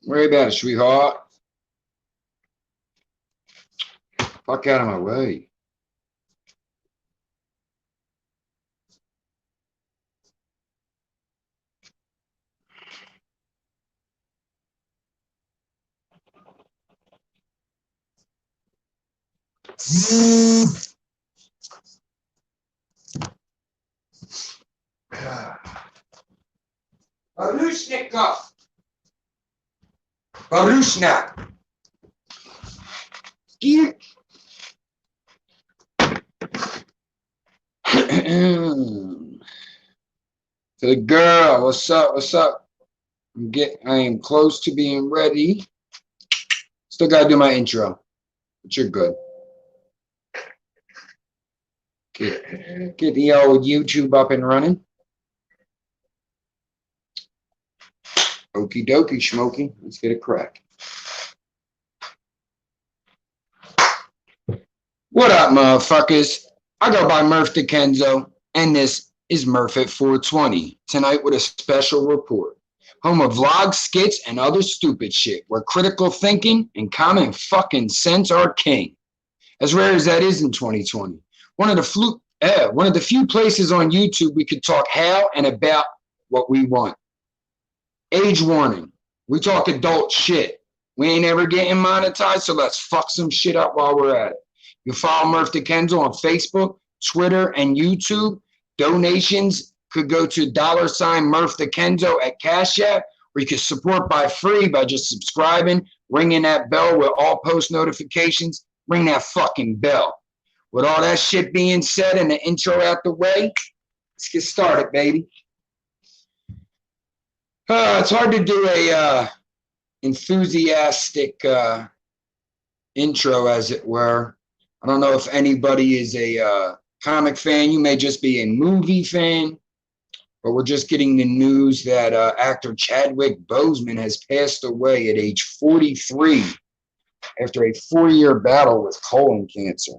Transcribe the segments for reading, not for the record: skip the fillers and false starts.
Worry about it, sweetheart. Fuck out of my way. Barushnikov. Barushna. To the girl, what's up? What's up? I am close to being ready. Still gotta do my intro, but you're good. Get the old YouTube up and running. Okie dokie, Smokey. Let's get a crack. What up, motherfuckers? I go by Murph the Kenzo, and this is Murph at 420. Tonight with a special report. Home of vlogs, skits, and other stupid shit, where critical thinking and common fucking sense are king. As rare as that is in 2020. One of the few places on YouTube we could talk how and about what we want. Age warning. We talk adult shit. We ain't ever getting monetized, so let's fuck some shit up while we're at it. You follow Murph the Kenzo on Facebook, Twitter, and YouTube. Donations could go to $Murph the Kenzo at Cash App, or you can support by free by just subscribing, ringing that bell with all post notifications. Ring that fucking bell. With all that shit being said and the intro out the way, let's get started, baby. It's hard to do a enthusiastic intro, as it were. I don't know if anybody is a comic fan. You may just be a movie fan, but we're just getting the news that actor Chadwick Boseman has passed away at age 43 after a 4-year battle with colon cancer.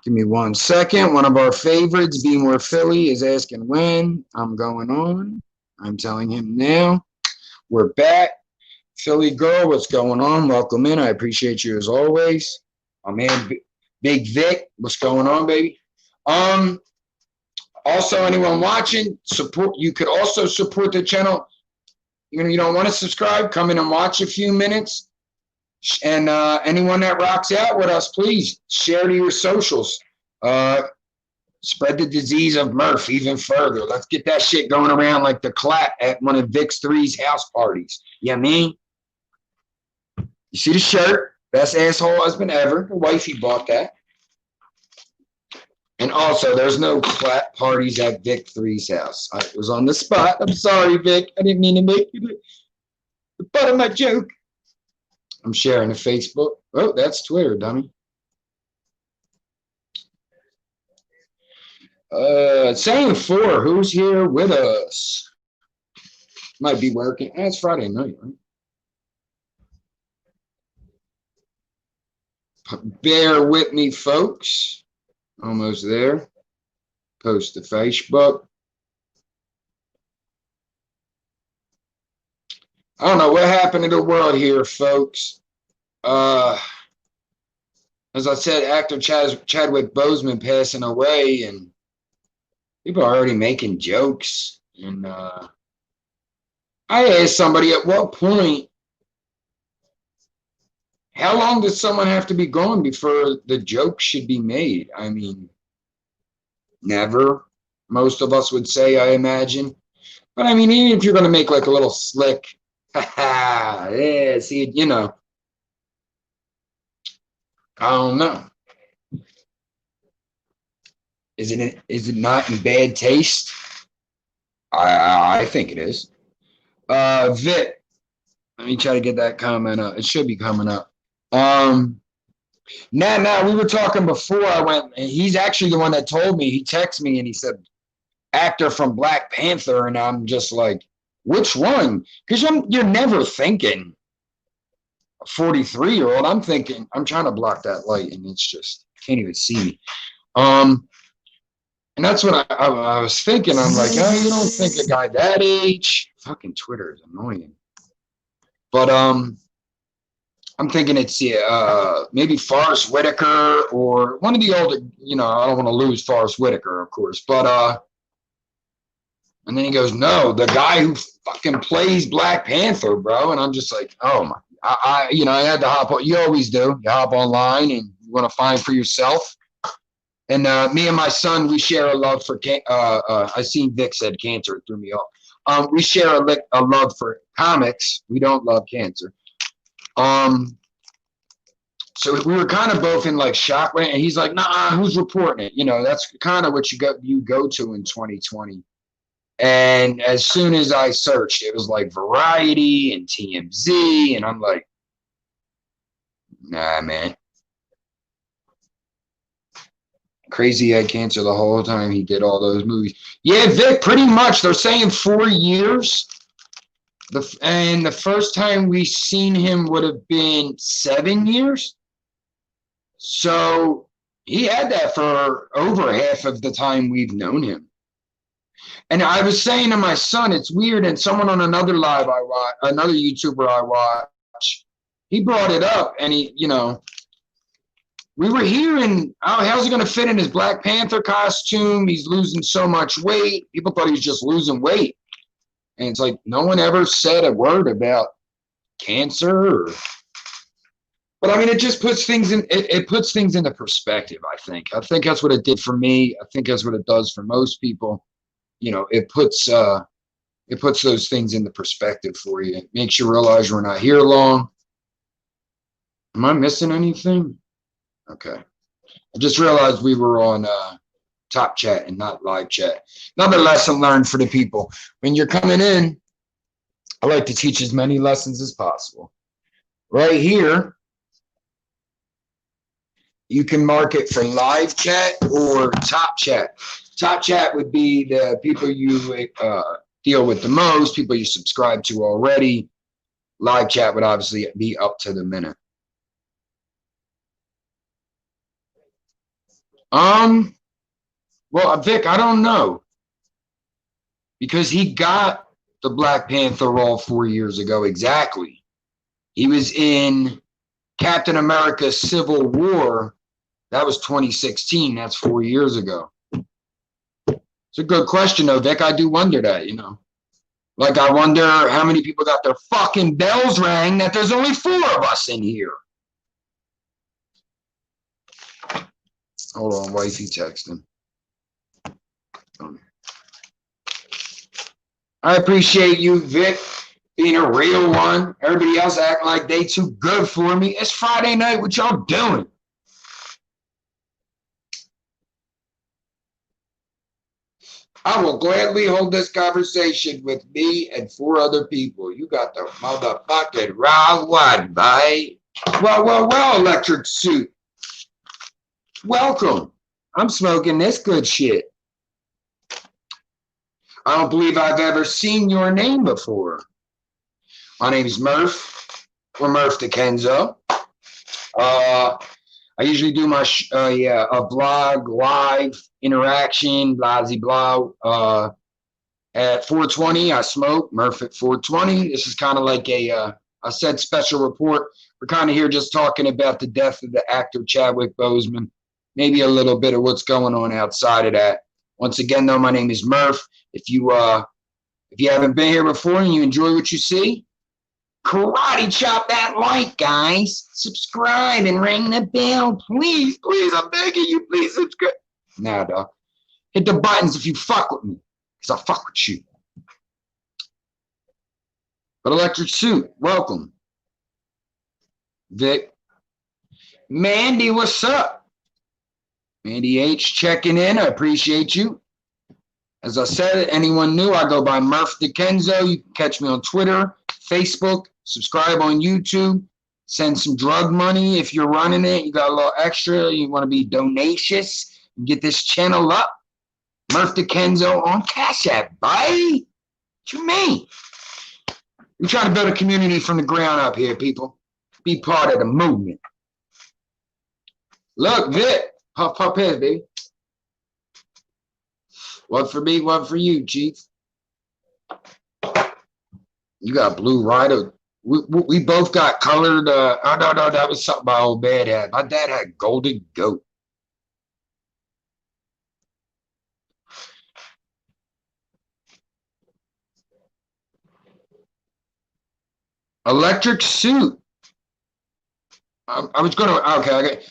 Give me 1 second. One of our favorites, Be More Philly, is asking when I'm going on. I'm telling him now. We're back. Philly girl, what's going on? Welcome in. I appreciate you as always. My man, Big Vic, what's going on, baby? Also, anyone watching, you could also support the channel. You don't want to subscribe, come in and watch a few minutes. And anyone that rocks out with us, please share to your socials. Spread the disease of Murph even further. Let's get that shit going around like the clap at one of Vic's 3's house parties. You know what I mean? You see the shirt? Best asshole husband ever. The wifey bought that. And also, there's no clap parties at Vic 3's house. I was on the spot. I'm sorry, Vic. I didn't mean to make you the butt of my joke. I'm sharing to Facebook. Oh, that's Twitter, dummy. Saying 4. Who's here with us? Might be working. It's Friday night, right? Bear with me, folks. Almost there. Post to Facebook. I don't know what happened to the world here, folks. As I said, actor Chadwick Boseman passing away, and people are already making jokes. And I asked somebody at what point, how long does someone have to be gone before the joke should be made? I mean, never. Most of us would say, I imagine. But I mean, even if you're going to make like a little slick, yeah, see, you know, I don't know. Is it not in bad taste? I think it is. Vic, let me try to get that comment up. It should be coming up. Now, we were talking before I went, and he's actually the one that told me. He texted me and he said, actor from Black Panther, and I'm just like, which one? Because you're never thinking a 43-year-old. I'm thinking, I'm trying to block that light, and it's just, can't even see me. And that's what I was thinking. I'm like, oh, you don't think a guy that age? Fucking Twitter is annoying. But I'm thinking it's maybe Forrest Whitaker or one of the older, I don't want to lose Forrest Whitaker, of course, but and then he goes, no, the guy who fucking plays Black Panther, bro. And I'm just like, oh my, I had to hop on. You always do. You hop online and you want to find for yourself. And me and my son, we share a love for, I seen Vic said cancer, it threw me off. We share a love for comics. We don't love cancer. So we were kind of both in like shock, and he's like, nah, who's reporting it? That's kind of what you go to in 2020. And as soon as I searched, it was like Variety and TMZ, and I'm like, nah, man. Crazy had cancer the whole time he did all those movies. Yeah, Vic, pretty much. They're saying 4 years. And the first time we seen him would have been 7 years. So he had that for over half of the time we've known him. And I was saying to my son, it's weird. And someone on another live I watch, another YouTuber I watch, he brought it up, and we were hearing, oh, how's he going to fit in his Black Panther costume? He's losing so much weight. People thought he was just losing weight. And it's like, no one ever said a word about cancer. But I mean, it just puts things in, it puts things into perspective, I think. I think that's what it did for me. I think that's what it does for most people. It puts those things into perspective for you. It makes you realize we're not here long. Am I missing anything? Okay. I just realized we were on top chat and not live chat. Another lesson learned for the people. When you're coming in, I like to teach as many lessons as possible. Right here, you can mark it for live chat or top chat. Top chat would be the people you deal with the most, people you subscribe to already. Live chat would obviously be up to the minute. Well, Vic, I don't know, because he got the Black Panther role 4 years ago exactly. He was in Captain America Civil War. That was 2016. That's 4 years ago. It's a good question, though, Vic. I do wonder that, Like, I wonder how many people got their fucking bells rang that there's only 4 of us in here. Hold on, wifey texting. I appreciate you, Vic, being a real one. Everybody else acting like they too good for me. It's Friday night. What y'all doing? I will gladly hold this conversation with me and 4 other people. You got the motherfucking wrong one, bye. Well, Electric Suit. Welcome. I'm smoking this good shit. I don't believe I've ever seen your name before. My name is Murph, or MurphTV. I usually do my a vlog, live interaction, blah, blah. At 420, I smoke. Murph at 420. This is kind of like I said, special report. We're kind of here just talking about the death of the actor Chadwick Boseman. Maybe a little bit of what's going on outside of that. Once again, though, my name is Murph. If you haven't been here before and you enjoy what you see, karate chop that like, guys. Subscribe and ring the bell, please. I'm begging you, please subscribe. Nah, dog. Hit the buttons if you fuck with me, because I fuck with you. But Electric Suit, welcome. Vic. Mandy, what's up? Mandy H checking in. I appreciate you. As I said, anyone new, I go by MurphTV. You can catch me on Twitter, Facebook, subscribe on YouTube, send some drug money if you're running it. You got a little extra, you want to be donacious, and get this channel up. MurphTV on Cash App, bye. What you mean? We're trying to build a community from the ground up here, people. Be part of the movement. Look, Vic, puff head, baby. One for me, one for you, Chief. You got Blue Rider We both got colored. Oh no, that was something my old dad had. My dad had golden goat. Electric suit. I was gonna. Okay.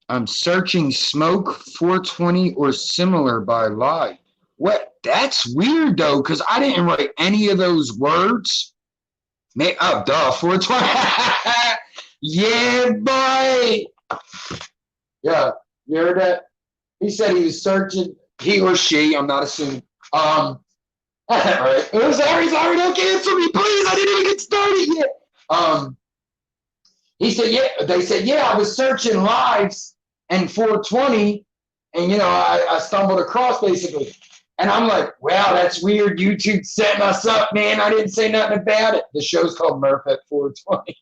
I'm searching smoke 420 or similar by lie. What? That's weird though, because I didn't write any of those words. Oh, duh, 420. Yeah, boy. Yeah, you heard that? He said he was searching. He or she. I'm not assuming. All right. Sorry, don't cancel me, please. I didn't even get started yet. He said, yeah. They said, yeah. I was searching lives and 420, and I stumbled across basically, and I'm like, wow, that's weird. YouTube setting us up, man. I didn't say nothing about it. The show's called Murph at 420.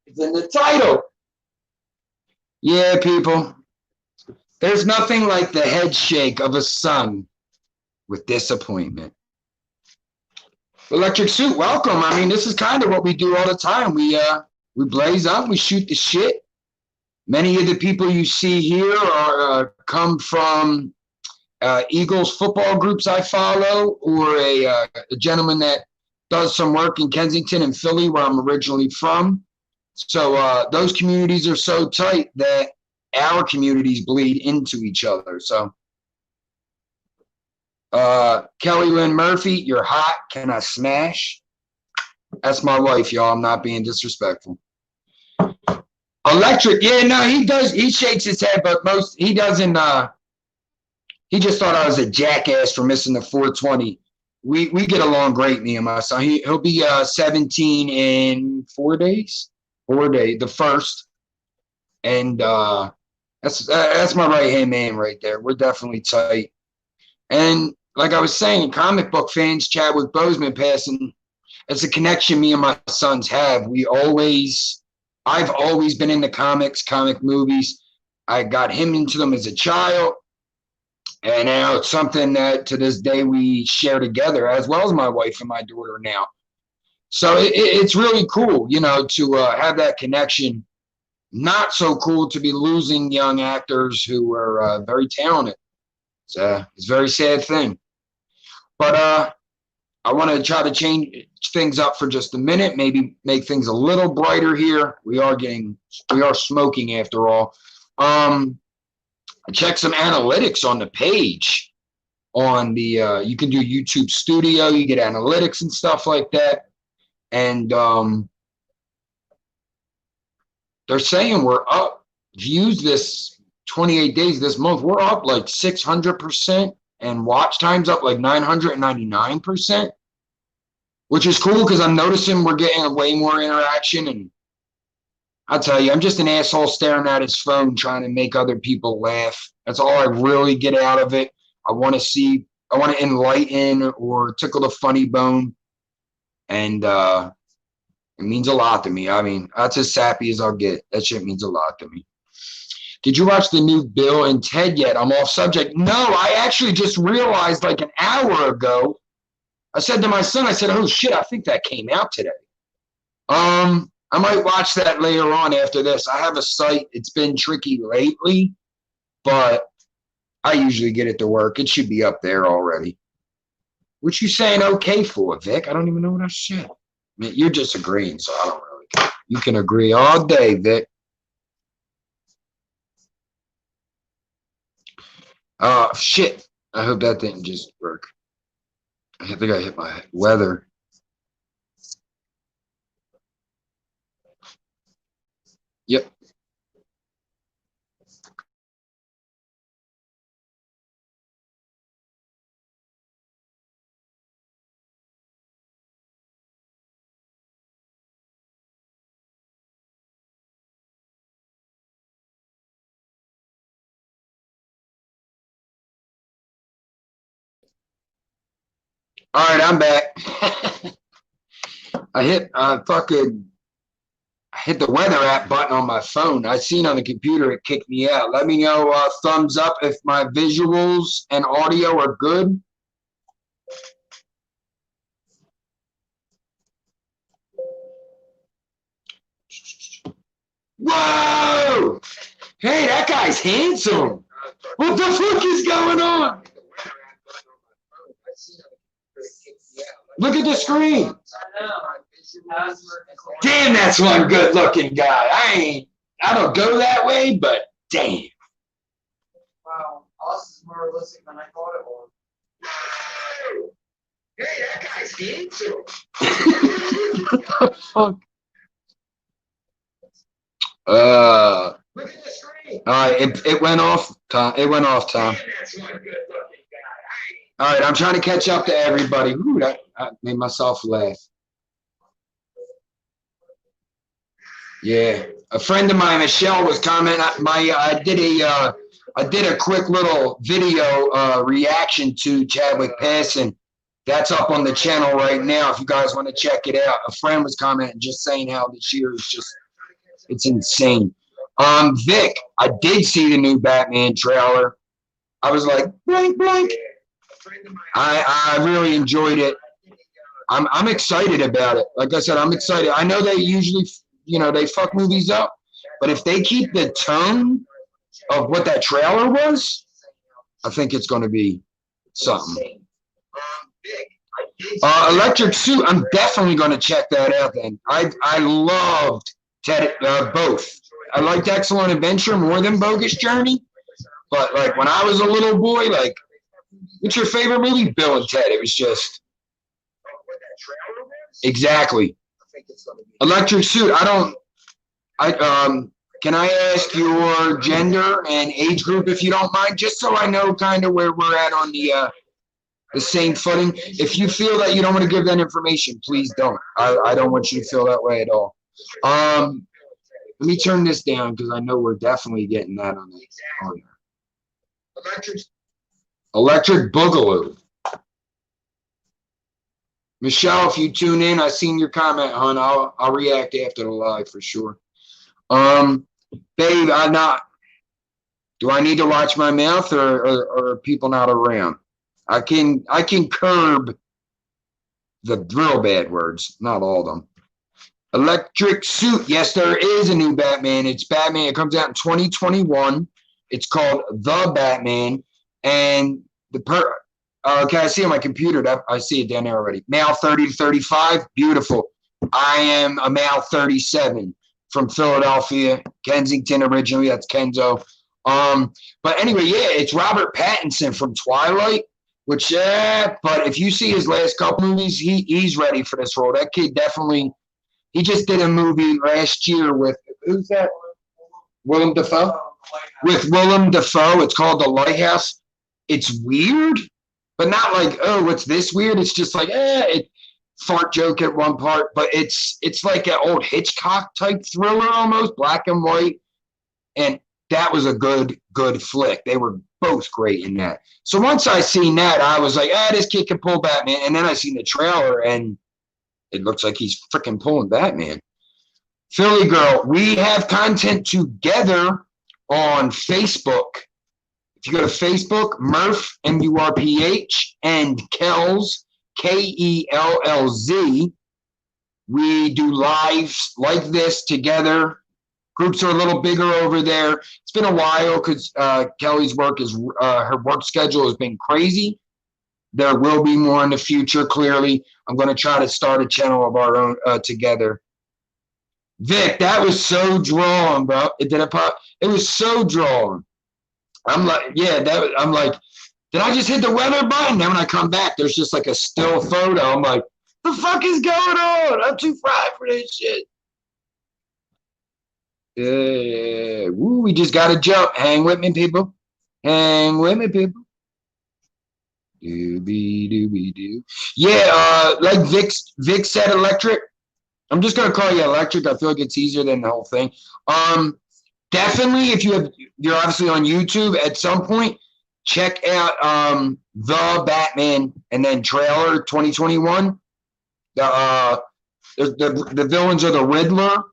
It's in the title. Yeah, people. There's nothing like the head shake of a son with disappointment. Electric suit, welcome. I mean, this is kind of what we do all the time. We blaze up, we shoot the shit. Many of the people you see here are come from Eagles football groups I follow, or a gentleman that does some work in Kensington and Philly, where I'm originally from. So those communities are so tight that our communities bleed into each other. So Kelly Lynn Murphy, you're hot. Can I smash? That's my wife, y'all. I'm not being disrespectful. Electric, yeah, no, he does. He shakes his head, but he doesn't. He just thought I was a jackass for missing the 420. We get along great, me and my son. He'll be 17 in 4 days. 4 days, the first, and that's my right hand man right there. We're definitely tight. And like I was saying, comic book fans, Chadwick Boseman passing, it's a connection me and my sons have. I've always been into comic movies. I got him into them as a child. And now it's something that to this day we share together, as well as my wife and my daughter now. So it's really cool, to have that connection. Not so cool to be losing young actors who are very talented. It's a very sad thing. But I want to try to change things up for just a minute, maybe make things a little brighter here. We are smoking after all. Check some analytics on the page. On the you can do YouTube Studio, you get analytics and stuff like that. And they're saying we're up views this 28 days this month. We're up like 600%, and watch time's up like 999%, which is cool because I'm noticing we're getting way more interaction. And I'll tell you, I'm just an asshole staring at his phone trying to make other people laugh. That's all I really get out of it. I want to enlighten or tickle the funny bone. And it means a lot to me. I mean, that's as sappy as I'll get. That shit means a lot to me. Did you watch the new Bill and Ted yet? I'm off subject. No, I actually just realized like an hour ago. I said to my son, oh shit, I think that came out today. I might watch that later on after this. I have a site. It's been tricky lately, but I usually get it to work. It should be up there already. What you saying okay for, Vic? I don't even know what I said. I mean, you're just agreeing, so I don't really care. You can agree all day, Vic. Shit. I hope that didn't just work. I think I hit my weather. Yep. All right, I'm back. I hit the weather app button on my phone. I seen on the computer it kicked me out. Let me know thumbs up if my visuals and audio are good. Whoa! Hey, that guy's handsome. What the fuck is going on? Look at the screen. Damn, that's one good-looking guy. I don't go that way, but damn. Wow, us is more realistic than I thought it was. Hey, that guy's handsome. What the fuck? Look at the screen. All right, it went off, Tom. It went off, Tom. All right, I'm trying to catch up to everybody. Ooh, that made myself laugh. Yeah, a friend of mine, Michelle, was commenting. I did a quick little video reaction to Chadwick Boseman. That's up on the channel right now. If you guys want to check it out, a friend was commenting, just saying how this year is it's insane. Vic, I did see the new Batman trailer. I was like, blank, blank. I really enjoyed it. I'm excited about it. Like I said, I'm excited. I know they usually, they fuck movies up, but if they keep the tone of what that trailer was, I think it's going to be something. Electric Suit, I'm definitely going to check that out then. I loved both. I liked Excellent Adventure more than Bogus Journey, but like when I was a little boy, like, what's your favorite movie? Bill and Ted. It was just exactly. Electric Suit. Can I ask your gender and age group if you don't mind, just so I know kind of where we're at on the same footing. If you feel that you don't want to give that information, please don't. I don't want you to feel that way at all. Let me turn this down because I know we're definitely getting that on there. Electric Boogaloo. Michelle, if you tune in, I seen your comment, hon. I'll react after the live for sure. Babe, do I need to watch my mouth or are people not around? I can curb the real bad words, not all of them. Electric Suit. Yes, there is a new Batman. It's Batman. It comes out in 2021. It's called The Batman. And okay, I see on my computer. I see it down there already. Male 30 to 35. Beautiful. I am a male 37 from Philadelphia, Kensington originally. That's Kenzo. But anyway, yeah, it's Robert Pattinson from Twilight. But if you see his last couple movies, he's ready for this role. That kid definitely. He just did a movie last year with, who's that? Willem Dafoe? With Willem Dafoe. It's called The Lighthouse. It's weird, but not like, oh, what's this weird? It's just like, it fart joke at one part, but it's like an old Hitchcock type thriller almost, black and white. And that was a good flick. They were both great in that. So once I seen that, I was like, this kid can pull Batman. And then I seen the trailer and it looks like he's freaking pulling Batman. Philly Girl, we have content together on Facebook. If you go to Facebook, Murph, M-U-R-P-H, and Kells, K-E-L-L-Z, we do lives like this together. Groups are a little bigger over there. It's been a while because Kelly's her work schedule has been crazy. There will be more in the future, clearly. I'm going to try to start a channel of our own together. Vic, that was so drawn, bro. It was so drawn. I'm like, I'm like, did I just hit the weather button? Then when I come back, there's just like a still photo. I'm like, the fuck is going on? I'm too fried for this shit. Woo, we just got to jump. Hang with me, people. Hang with me, people. Doobie-doobie-doo. Yeah, like Vic said, Electric. I'm just going to call you Electric. I feel like it's easier than the whole thing. Definitely, if you're obviously on YouTube at some point, check out The Batman and then trailer 2021. The villains are the Riddler.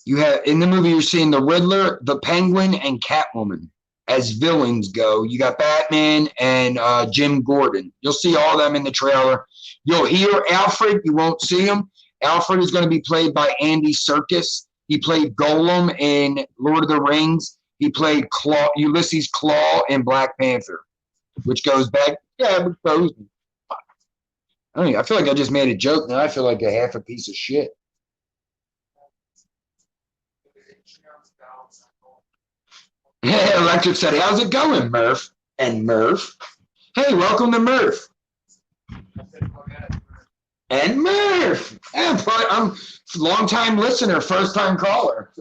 You have in the movie you're seeing the Riddler, the Penguin, and Catwoman as villains go. You got Batman and Jim Gordon. You'll see all of them in the trailer. You'll hear Alfred. You won't see him. Alfred is going to be played by Andy Serkis. He played Golem in Lord of the Rings. He played Ulysses Claw in Black Panther, which goes back. Yeah, Boseman. I feel like I just made a joke. Now I feel like a half a piece of shit. Yeah, Electric said, "How's it going, Murph?" And Murph, "Hey, welcome to Murph." And Murph, yeah, I'm a long-time listener, first-time caller.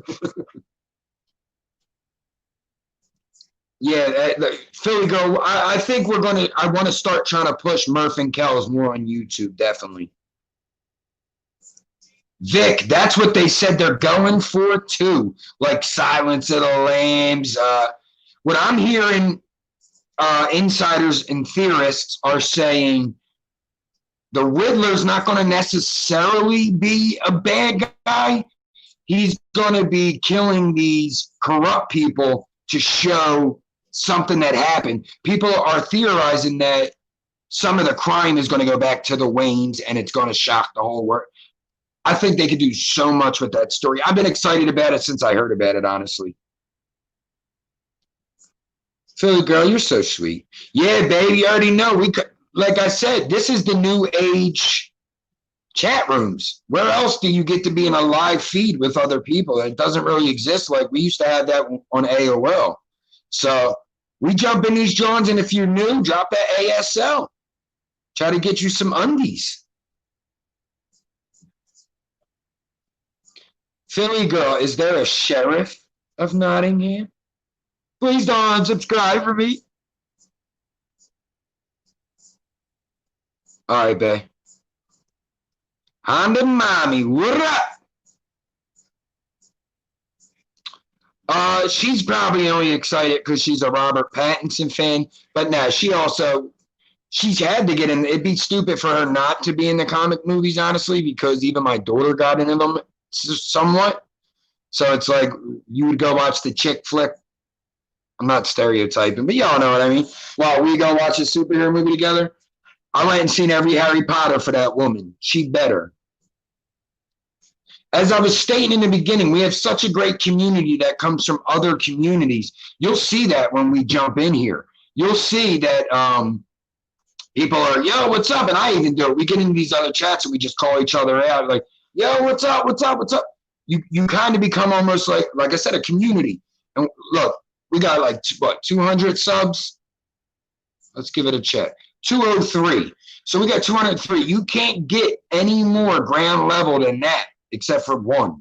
Yeah, Philly Girl, I think I want to start trying to push Murph and Kells more on YouTube, definitely. Vic, that's what they said they're going for too, like Silence of the Lambs. What I'm hearing, insiders and theorists are saying the Riddler's not going to necessarily be a bad guy. He's going to be killing these corrupt people to show something that happened. People are theorizing that some of the crime is going to go back to the Waynes and it's going to shock the whole world. I think they could do so much with that story. I've been excited about it since I heard about it, honestly. Philly Girl, you're so sweet. Yeah, baby, you already know. Like I said, this is the new age chat rooms. Where else do you get to be in a live feed with other people? It doesn't really exist like we used to have that on AOL. So we jump in these joints, and if you're new, drop that ASL. Try to get you some undies. Philly Girl, is there a sheriff of Nottingham? Please don't unsubscribe for me. All right, babe. Honda Mommy, what up? She's probably only excited because she's a Robert Pattinson fan. But no, she's had to get in. It'd be stupid for her not to be in the comic movies, honestly, because even my daughter got into them somewhat. So it's like you would go watch the chick flick. I'm not stereotyping, but y'all know what I mean. While we go watch a superhero movie together, I went and seen every Harry Potter for that woman. She better. As I was stating in the beginning, we have such a great community that comes from other communities. You'll see that when we jump in here. You'll see that people are, yo, what's up? And I even do it. We get into these other chats and we just call each other out like, yo, what's up? What's up? What's up? You kind of become almost like I said, a community. And look, we got like, 200 subs? Let's give it a check. 203. So we got 203. You can't get any more ground level than that, except for one.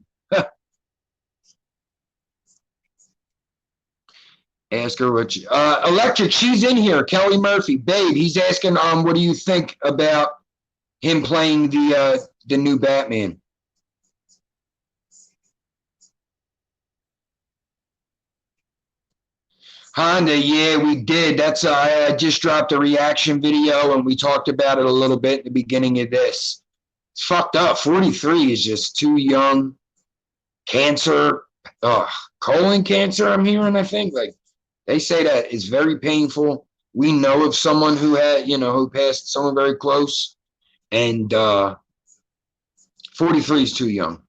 Ask her what you, Electric, she's in here. Kelly Murphy, babe, he's asking, what do you think about him playing the new Batman? Honda, yeah, we did. That's I just dropped a reaction video and we talked about it a little bit at the beginning of this. It's fucked up. 43 is just too young. Cancer, colon cancer, I'm hearing, I think. Like they say that is very painful. We know of someone who had, who passed someone very close. And 43 is too young.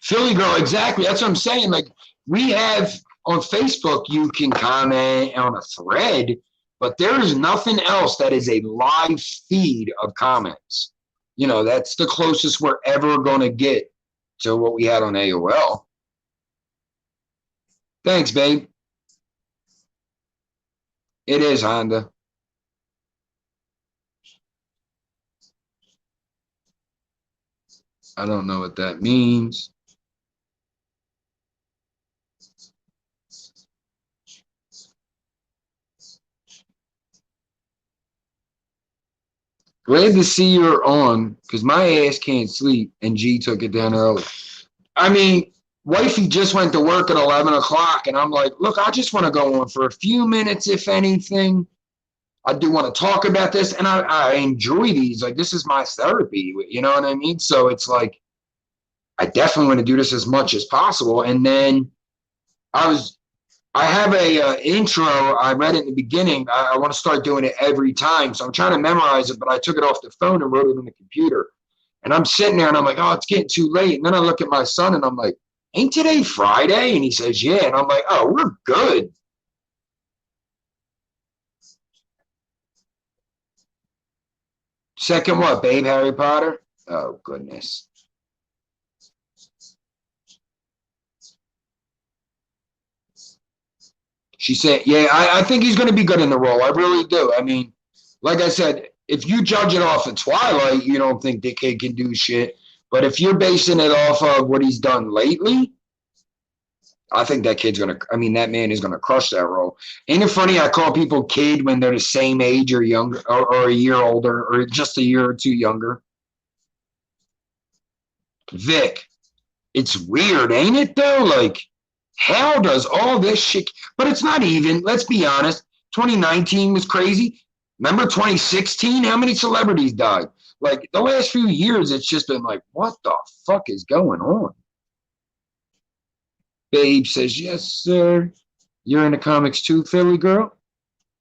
Philly Girl, exactly. That's what I'm saying. Like we have on Facebook, you can comment on a thread, but there is nothing else that is a live feed of comments. That's the closest we're ever going to get to what we had on AOL. Thanks, babe. It is, Honda. I don't know what that means. Glad to see you're on, because my ass can't sleep, and G took it down early. I mean, wifey just went to work at 11 o'clock, and I'm like, look, I just want to go on for a few minutes, if anything. I do want to talk about this, and I enjoy these. Like, this is my therapy, you know what I mean? So it's like, I definitely want to do this as much as possible. And then I have a intro. I read it in the beginning. I want to start doing it every time. So I'm trying to memorize it, but I took it off the phone and wrote it on the computer. And I'm sitting there and I'm like, oh, it's getting too late. And then I look at my son and I'm like, ain't today Friday? And he says, yeah. And I'm like, oh, we're good. Second what, babe, Harry Potter? Oh, goodness. She said, yeah, I think he's going to be good in the role. I really do. I mean, like I said, if you judge it off of Twilight, you don't think the kid can do shit. But if you're basing it off of what he's done lately, I think that kid's going to, I mean, that man is going to crush that role. Ain't it funny? I call people kid when they're the same age or younger or a year older or just a year or two younger. Vic, it's weird, ain't it, though? Like, how does all this shit, but it's not even, let's be honest, 2019 was crazy. Remember 2016? How many celebrities died? Like, the last few years, it's just been like, what the fuck is going on? Babe says, yes, sir. You're in the comics too, Philly girl?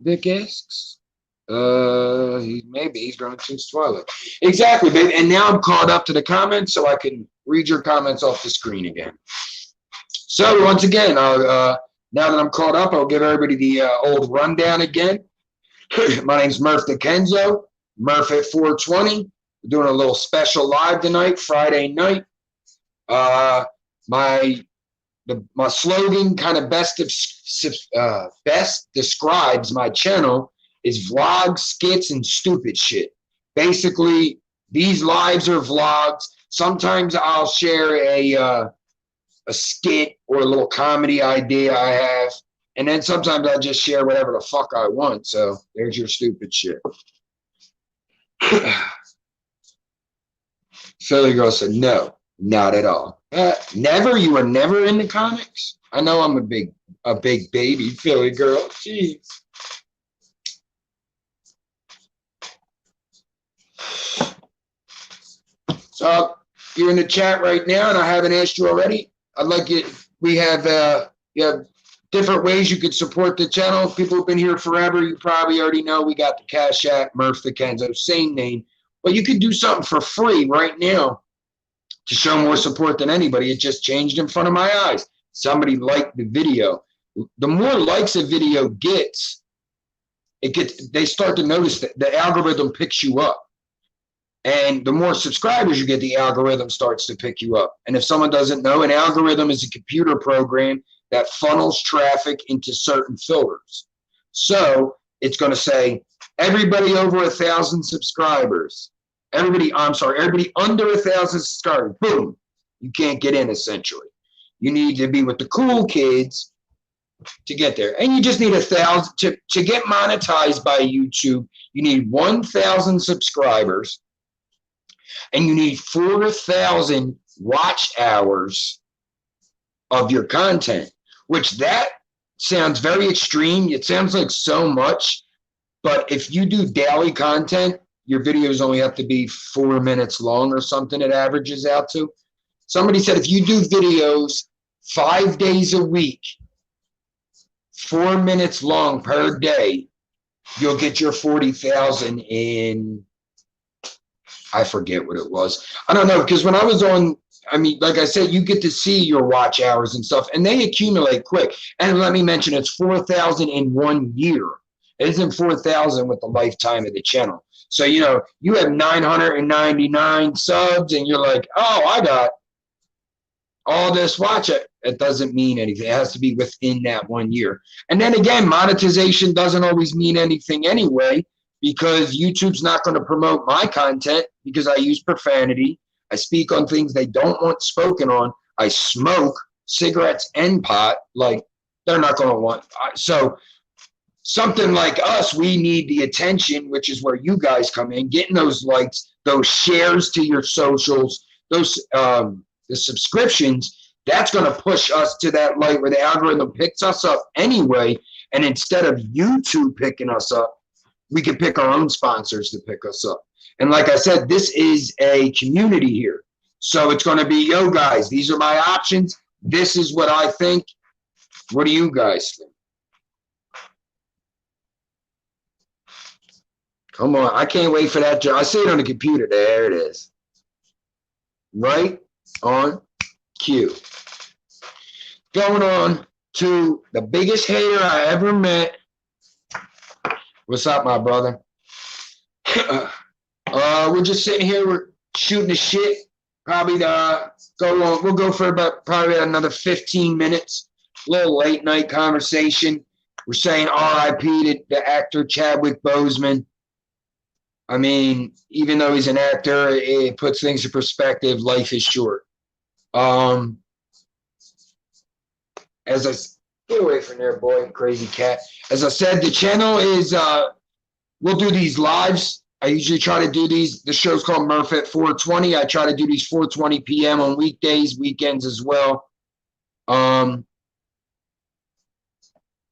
Vic asks. Maybe he's grown since Twilight. Exactly, babe. And now I'm caught up to the comments so I can read your comments off the screen again. So once again, now that I'm caught up, I'll give everybody the old rundown again. My name's Murph Kenzo, Murph at 420. We're doing a little special live tonight, Friday night. My slogan kind of best describes my channel is vlogs, skits, and stupid shit. Basically, these lives are vlogs. Sometimes I'll share a skit or a little comedy idea I have, and then sometimes I'll just share whatever the fuck I want. So there's your stupid shit. Philly girl said, no, not at all. Never? You were never in the comics? I know I'm a big baby, Philly girl. Jeez. So you're in the chat right now, and I haven't asked you already. I'd like you. We have different ways you could support the channel. People have been here forever. You probably already know we got the Cash App, Murph the Kenzo, same name. But you could do something for free right now to show more support than anybody. It just changed in front of my eyes. Somebody liked the video. The more likes a video gets, they start to notice that the algorithm picks you up. And the more subscribers you get, the algorithm starts to pick you up. And if someone doesn't know, an algorithm is a computer program that funnels traffic into certain filters. So it's going to say, everybody over 1,000 subscribers. Everybody under 1,000 subscribers. Boom. You can't get in, essentially. You need to be with the cool kids to get there. And you just need 1,000 to get monetized by YouTube. You need 1,000 subscribers. And you need 4,000 watch hours of your content, which that sounds very extreme. It sounds like so much, but if you do daily content, your videos only have to be 4 minutes long or something it averages out to. Somebody said if you do videos 5 days a week, 4 minutes long per day, you'll get your 40,000 in, I forget what it was. I don't know, because when I was on, I mean, like I said, you get to see your watch hours and stuff, and they accumulate quick. And let me mention, it's 4,000 in 1 year. It isn't 4,000 with the lifetime of the channel. So, you know, you have 999 subs, and you're like, oh, I got all this watch. It doesn't mean anything. It has to be within that 1 year. And then again, monetization doesn't always mean anything anyway, because YouTube's not going to promote my content because I use profanity. I speak on things they don't want spoken on. I smoke cigarettes and pot. Like, they're not going to want. So something like us, we need the attention, which is where you guys come in, getting those likes, those shares to your socials, those the subscriptions. That's going to push us to that light where the algorithm picks us up anyway. And instead of YouTube picking us up, we can pick our own sponsors to pick us up. And like I said, this is a community here. So it's going to be, yo, guys, these are my options. This is what I think. What do you guys think? Come on. I can't wait for that. I see it on the computer. There it is. right on cue. Going on to the biggest hater I ever met. What's up, my brother? We're just sitting here. We're shooting the shit. Probably we'll go for about probably another 15 minutes. A little late night conversation. We're saying R.I.P. to the actor Chadwick Boseman. I mean, even though he's an actor, it puts things in perspective. Life is short. As I get away from there, boy, crazy cat. As I said, the channel is we'll do these lives. I usually try to do these. The show's called Murph at 420. I try to do these 4:20 p.m. on weekdays, weekends as well.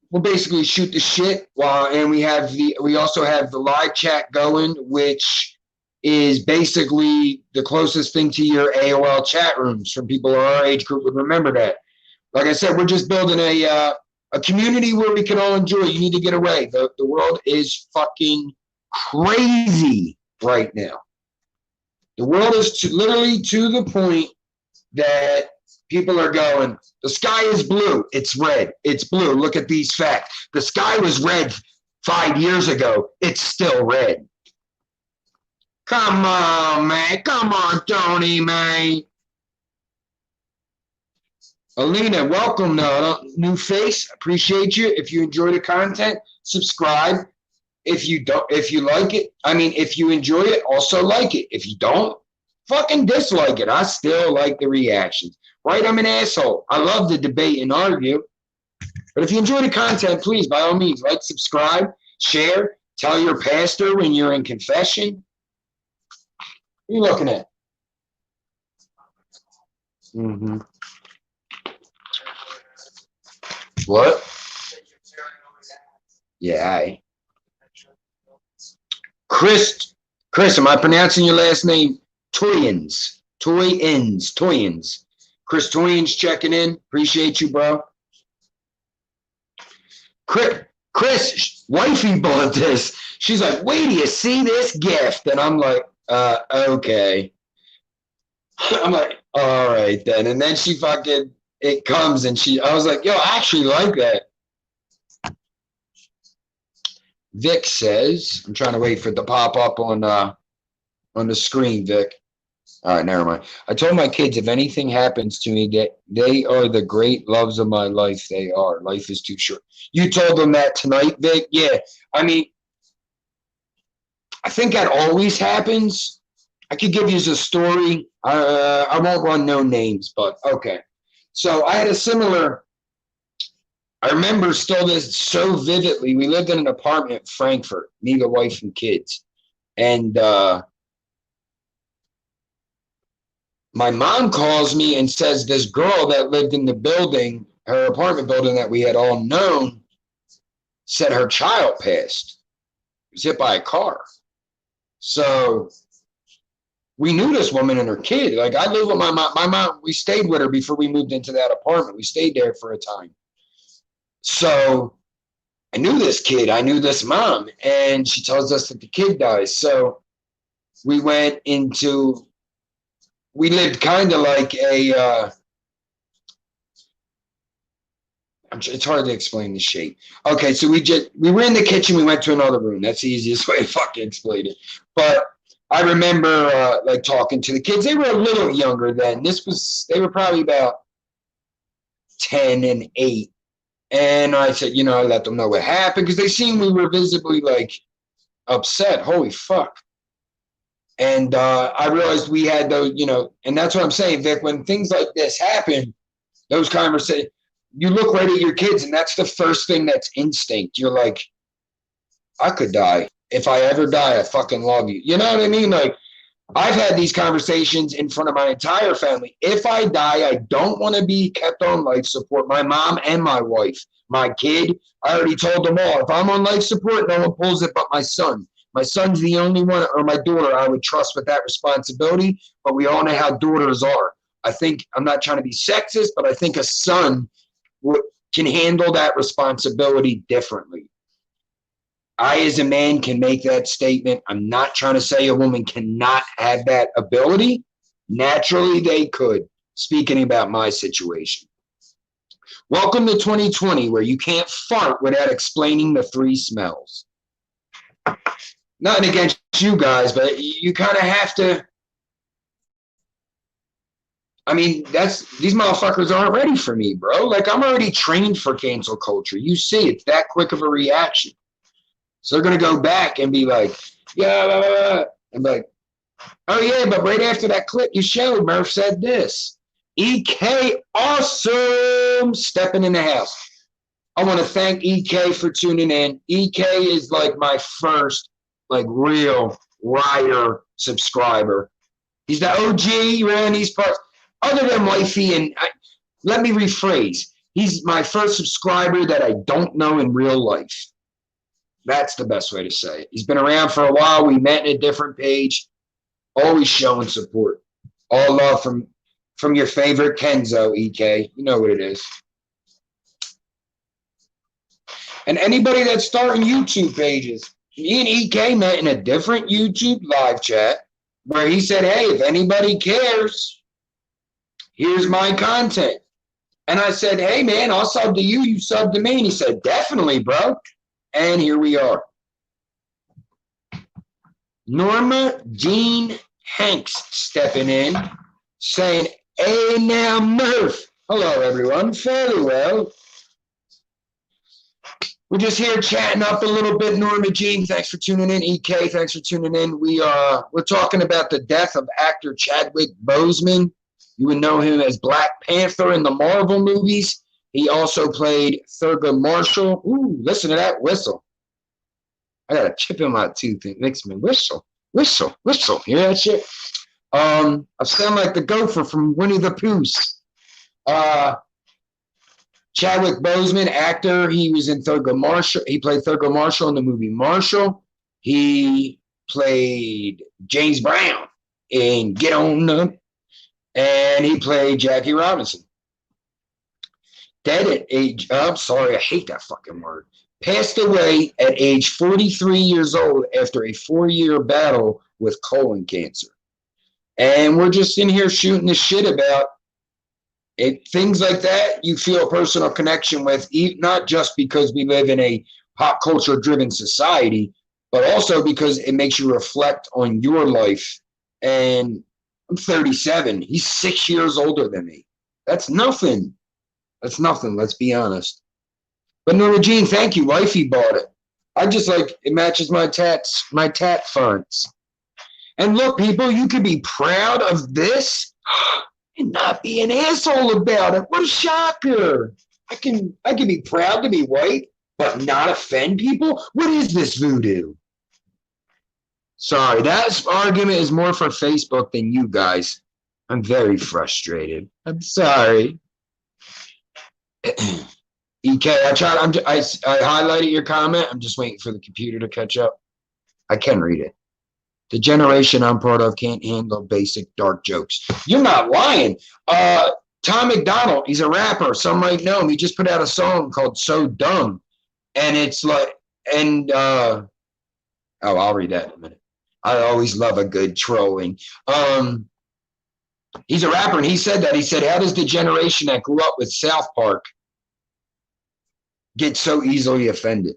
We'll basically shoot the shit and we also have the live chat going, which is basically the closest thing to your AOL chat rooms from people our age group would remember that. Like I said, we're just building a community where we can all enjoy. You need to get away. The world is fucking crazy right now. The world is literally to the point that people are going, the sky is blue. It's red. It's blue. Look at these facts. The sky was red 5 years ago. It's still red. Come on, man. Come on, Tony, man. Alina, welcome. New face. Appreciate you. If you enjoy the content, subscribe. If you like it, if you enjoy it, also like it. If you don't, fucking dislike it. I still like the reactions. Right? I'm an asshole. I love to debate and argue. But if you enjoy the content, please, by all means, like, subscribe, share, tell your pastor when you're in confession. What are you looking at? Mm-hmm. What? Yeah, Chris, am I pronouncing your last name? Toyins. Chris Toyins checking in. Appreciate you, bro. Chris, wifey bought this. She's like, wait till you see this gift. And I'm like, okay. I'm like, all right then. And then it comes and I was like, yo, I actually like that. Vic says, I'm trying to wait for it to pop up on the screen, Vic. All right, never mind. I told my kids if anything happens to me, that they are the great loves of my life. They are. Life is too short. You told them that tonight, Vic? Yeah. I think that always happens. I could give you a story. I won't run no names, but okay. So I had a similar. I remember still this so vividly. We lived in an apartment in Frankfurt, me, the wife, and kids. And my mom calls me and says this girl that lived in the building, her apartment building that we had all known, said her child passed. He was hit by a car. So we knew this woman and her kid. Like, I lived with my mom. We stayed with her before we moved into that apartment. We stayed there for a time. So I knew this kid. I knew this mom. And she tells us that the kid dies. So we lived kind of like it's hard to explain the shape. Okay, so we were in the kitchen. We went to another room. That's the easiest way to fucking explain it. But I remember like talking to the kids. They were a little younger then. They were probably about 10 and 8. And I said, I let them know what happened because they seemed we were visibly like upset. Holy fuck. And I realized we had those, and that's what I'm saying, Vic, when things like this happen, those conversations, you look right at your kids and that's the first thing that's instinct. You're like, I could die. If I ever die, I fucking love you. You know what I mean? Like, I've had these conversations in front of my entire family. If I die, I don't want to be kept on life support. My mom and my wife, my kid, I already told them all. If I'm on life support, no one pulls it but my son. My son's the only one, or my daughter, I would trust with that responsibility. But we all know how daughters are. I think, I'm not trying to be sexist, but I think a son can handle that responsibility differently. I, as a man, can make that statement. I'm not trying to say a woman cannot have that ability, Naturally, they could. Speaking about my situation. Welcome to 2020, where you can't fart without explaining the three smells. Nothing against you guys, but you kind of have to. I mean, these motherfuckers aren't ready for me, bro. Like, I'm already trained for cancel culture. You see, it's that quick of a reaction. So they're gonna go back and be like, yeah, blah, blah, blah. And be like, oh yeah, but right after that clip you showed, Murph said this. EK awesome stepping in the house. I want to thank EK for tuning in. EK is like my first like real writer subscriber. He's the OG around these parts. Other than Wifey, and let me rephrase. He's my first subscriber that I don't know in real life. That's the best way to say it. He's been around for a while. We met in a different page. Always showing support. All love from your favorite Kenzo, EK. You know what it is. And anybody that's starting YouTube pages, me and EK met in a different YouTube live chat where he said, hey, if anybody cares, here's my content. And I said, hey, man, I'll sub to you. You sub to me. And he said, definitely, bro. And here we are. Norma Jean Hanks stepping in, saying, hey, now, Murph. Hello, everyone. Fairly well. We're just here chatting up a little bit. Norma Jean, thanks for tuning in. EK, thanks for tuning in. We're talking about the death of actor Chadwick Boseman. You would know him as Black Panther in the Marvel movies. He also played Thurgood Marshall. Ooh, listen to that whistle. I got a chip in my tooth. It makes me whistle, whistle, whistle. Hear that shit? I sound like the gopher from Winnie the Pooh. Chadwick Boseman, actor. He was in Thurgood Marshall. He played Thurgood Marshall in the movie Marshall. He played James Brown in Get On Up. And he played Jackie Robinson. Dead at age, I'm sorry, I hate that fucking word. Passed away at age 43 years old after a 4-year battle with colon cancer. And we're just in here shooting the shit about it. Things like that you feel a personal connection with, not just because we live in a pop culture driven society, but also because it makes you reflect on your life. And I'm 37. He's 6 years older than me. That's nothing. That's nothing. Let's be honest. But Norma Jean, thank you. Wifey bought it. I just like it matches my tat fonts. And look, people, you can be proud of this and not be an asshole about it. What a shocker. I can be proud to be white, but not offend people? What is this voodoo? Sorry, that argument is more for Facebook than you guys. I'm very frustrated. I'm sorry. EK, I highlighted your comment. I'm just waiting for the computer to catch up. I can read it. The generation I'm part of can't handle basic dark jokes. You're not lying. Tom McDonald, he's a rapper. Some might know him. He just put out a song called So Dumb. And it's like, I'll read that in a minute. I always love a good trolling. He's a rapper, and he said that. He said, how does the generation that grew up with South Park get so easily offended?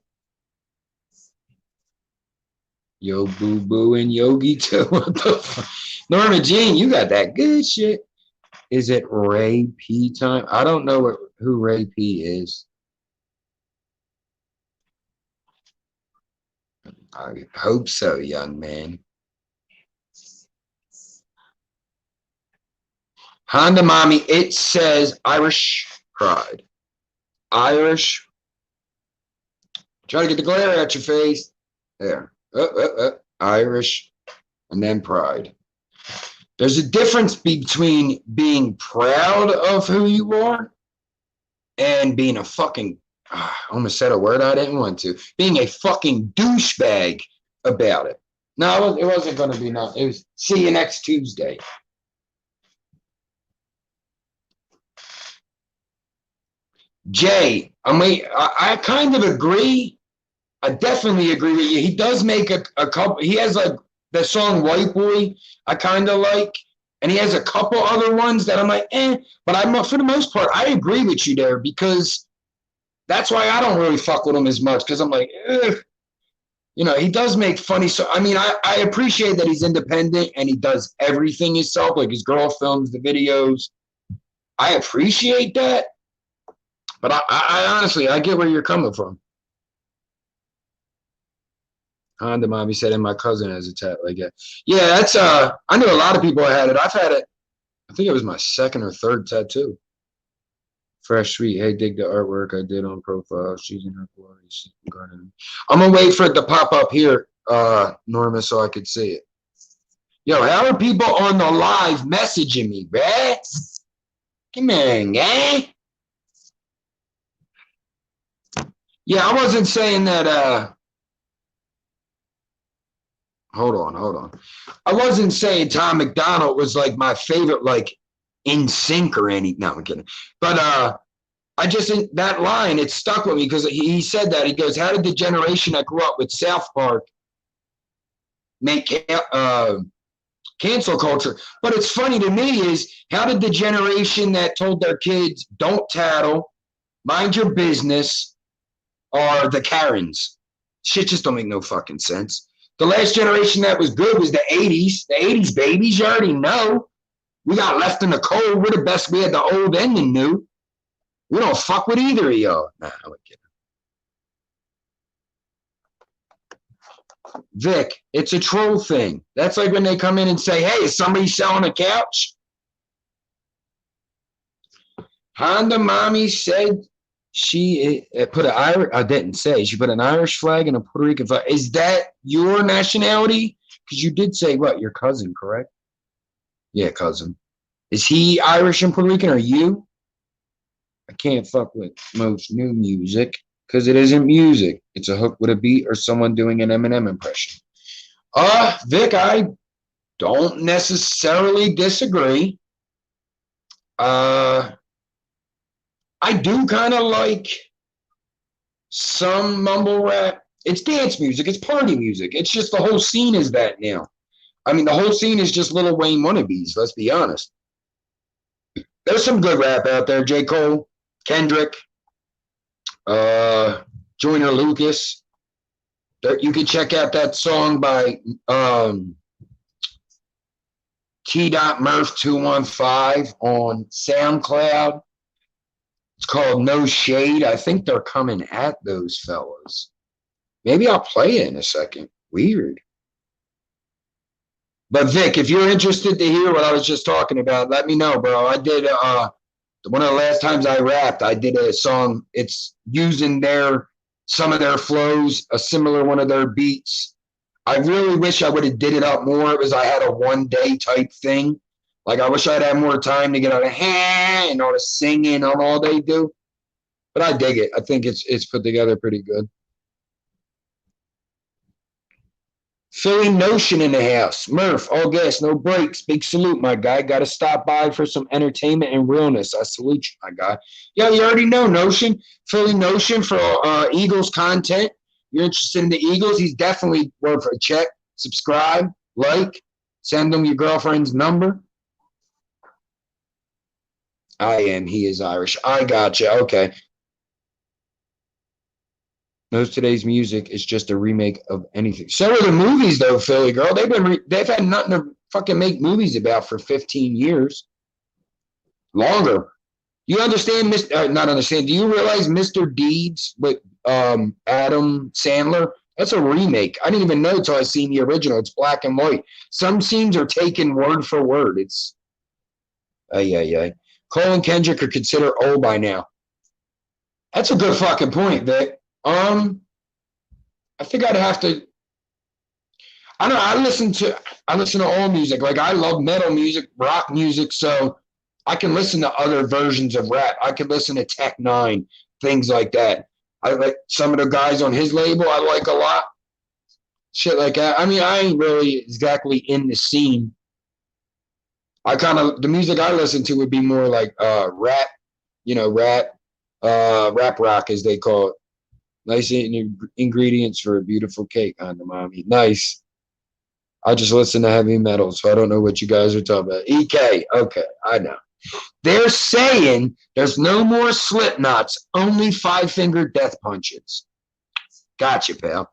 Yo, Boo Boo and Yogi too. What the fuck? Norma Jean, you got that good shit. Is it Ray P time? I don't know who Ray P is. I hope so, young man. Honda Mommy, it says Irish Pride. Irish. Try to get the glare out your face. There. Irish and then pride. There's a difference between being proud of who you are and being a fucking, I almost said a word I didn't want to, being a fucking douchebag about it. No, it wasn't going to be no. It was see you next Tuesday. Jay, I kind of agree. I definitely agree with you. He does make a couple. He has like the song White Boy. I kind of like. And he has a couple other ones that I'm like, but for the most part, I agree with you there, because that's why I don't really fuck with him as much, because I'm like, he does make funny. So I mean, I appreciate that he's independent and he does everything himself. Like his girl films the videos. I appreciate that, but I honestly, I get where you're coming from. Honda mommy said, and my cousin has a tat like that. Yeah, that's I knew a lot of people had it. I've had it. I think it was my second or third tattoo. Fresh Sweet. Hey, dig the artwork I did on profile. She's in her glory. I'm gonna wait for it to pop up here, Norma, so I could see it. Yo, how are people on the live messaging me, bruh? Come on, gang. Yeah, I wasn't saying that. Hold on. I wasn't saying Tom McDonald was like my favorite, like in sync or any. No, I'm kidding. But I just, that line, it stuck with me because he said that. He goes, how did the generation that grew up with South Park make cancel culture? But it's funny to me is, how did the generation that told their kids, don't tattle, mind your business, are the Karens? Shit just don't make no fucking sense. The last generation that was good was the 80s. The 80s babies, you already know. We got left in the cold. We're the best. We had the old and the new. We don't fuck with either of y'all. Nah, I'm kidding. Vic, it's a troll thing. That's like when they come in and say, hey, is somebody selling a couch? Honda mommy said she put an Irish, I didn't say, she put an Irish flag and a Puerto Rican flag. Is that your nationality? Because you did say, what, your cousin, correct? Yeah, cousin. Is he Irish and Puerto Rican, or you? I can't fuck with most new music because it isn't music. It's a hook with a beat or someone doing an Eminem impression. Vic, I don't necessarily disagree. I do kind of like some mumble rap. It's dance music. It's party music. It's just the whole scene is that now. I mean, the whole scene is just Lil Wayne wannabes. Let's be honest. There's some good rap out there. J. Cole, Kendrick, Joyner Lucas. You can check out that song by T.Murph215 on SoundCloud. It's called No Shade. I think they're coming at those fellas. Maybe I'll play it in a second. Weird. But Vic, if you're interested to hear what I was just talking about, let me know, bro. I did one of the last times I rapped, I did a song. It's using some of their flows, a similar one of their beats. I really wish I would have did it up more. It was, I had a 1 day type thing. Like, I wish I'd had more time to get on a hand and all the singing on all they do. But I dig it. I think it's put together pretty good. Philly Notion in the house. Murph, all gas, no brakes. Big salute, my guy. Got to stop by for some entertainment and realness. I salute you, my guy. Yeah, you already know Notion. Philly Notion for Eagles content. You're interested in the Eagles, he's definitely worth a check. Subscribe, like, send him your girlfriend's number. I am. He is Irish. I gotcha. Okay. Most today's music is just a remake of anything. So are the movies, though, Philly girl. They've had nothing to fucking make movies about for 15 years. Longer. You understand? Not understand. Do you realize Mr. Deeds with Adam Sandler? That's a remake. I didn't even know until I seen the original. It's black and white. Some scenes are taken word for word. It's Cole and Kendrick are considered old by now. That's a good fucking point, Vic. I think I'd have to. I don't know. I listen to all music. Like, I love metal music, rock music, so I can listen to other versions of rap. I can listen to Tech Nine, things like that. I like some of the guys on his label. I like a lot. Shit like that. I mean, I ain't really exactly in the scene. The music I listen to would be more like rap, rap rock, as they call it. Nice ingredients for a beautiful cake on the mommy. Nice. I just listen to heavy metal, so I don't know what you guys are talking about. EK, okay, I know. They're saying there's no more Slipknots, only five-finger death punches. Gotcha, pal.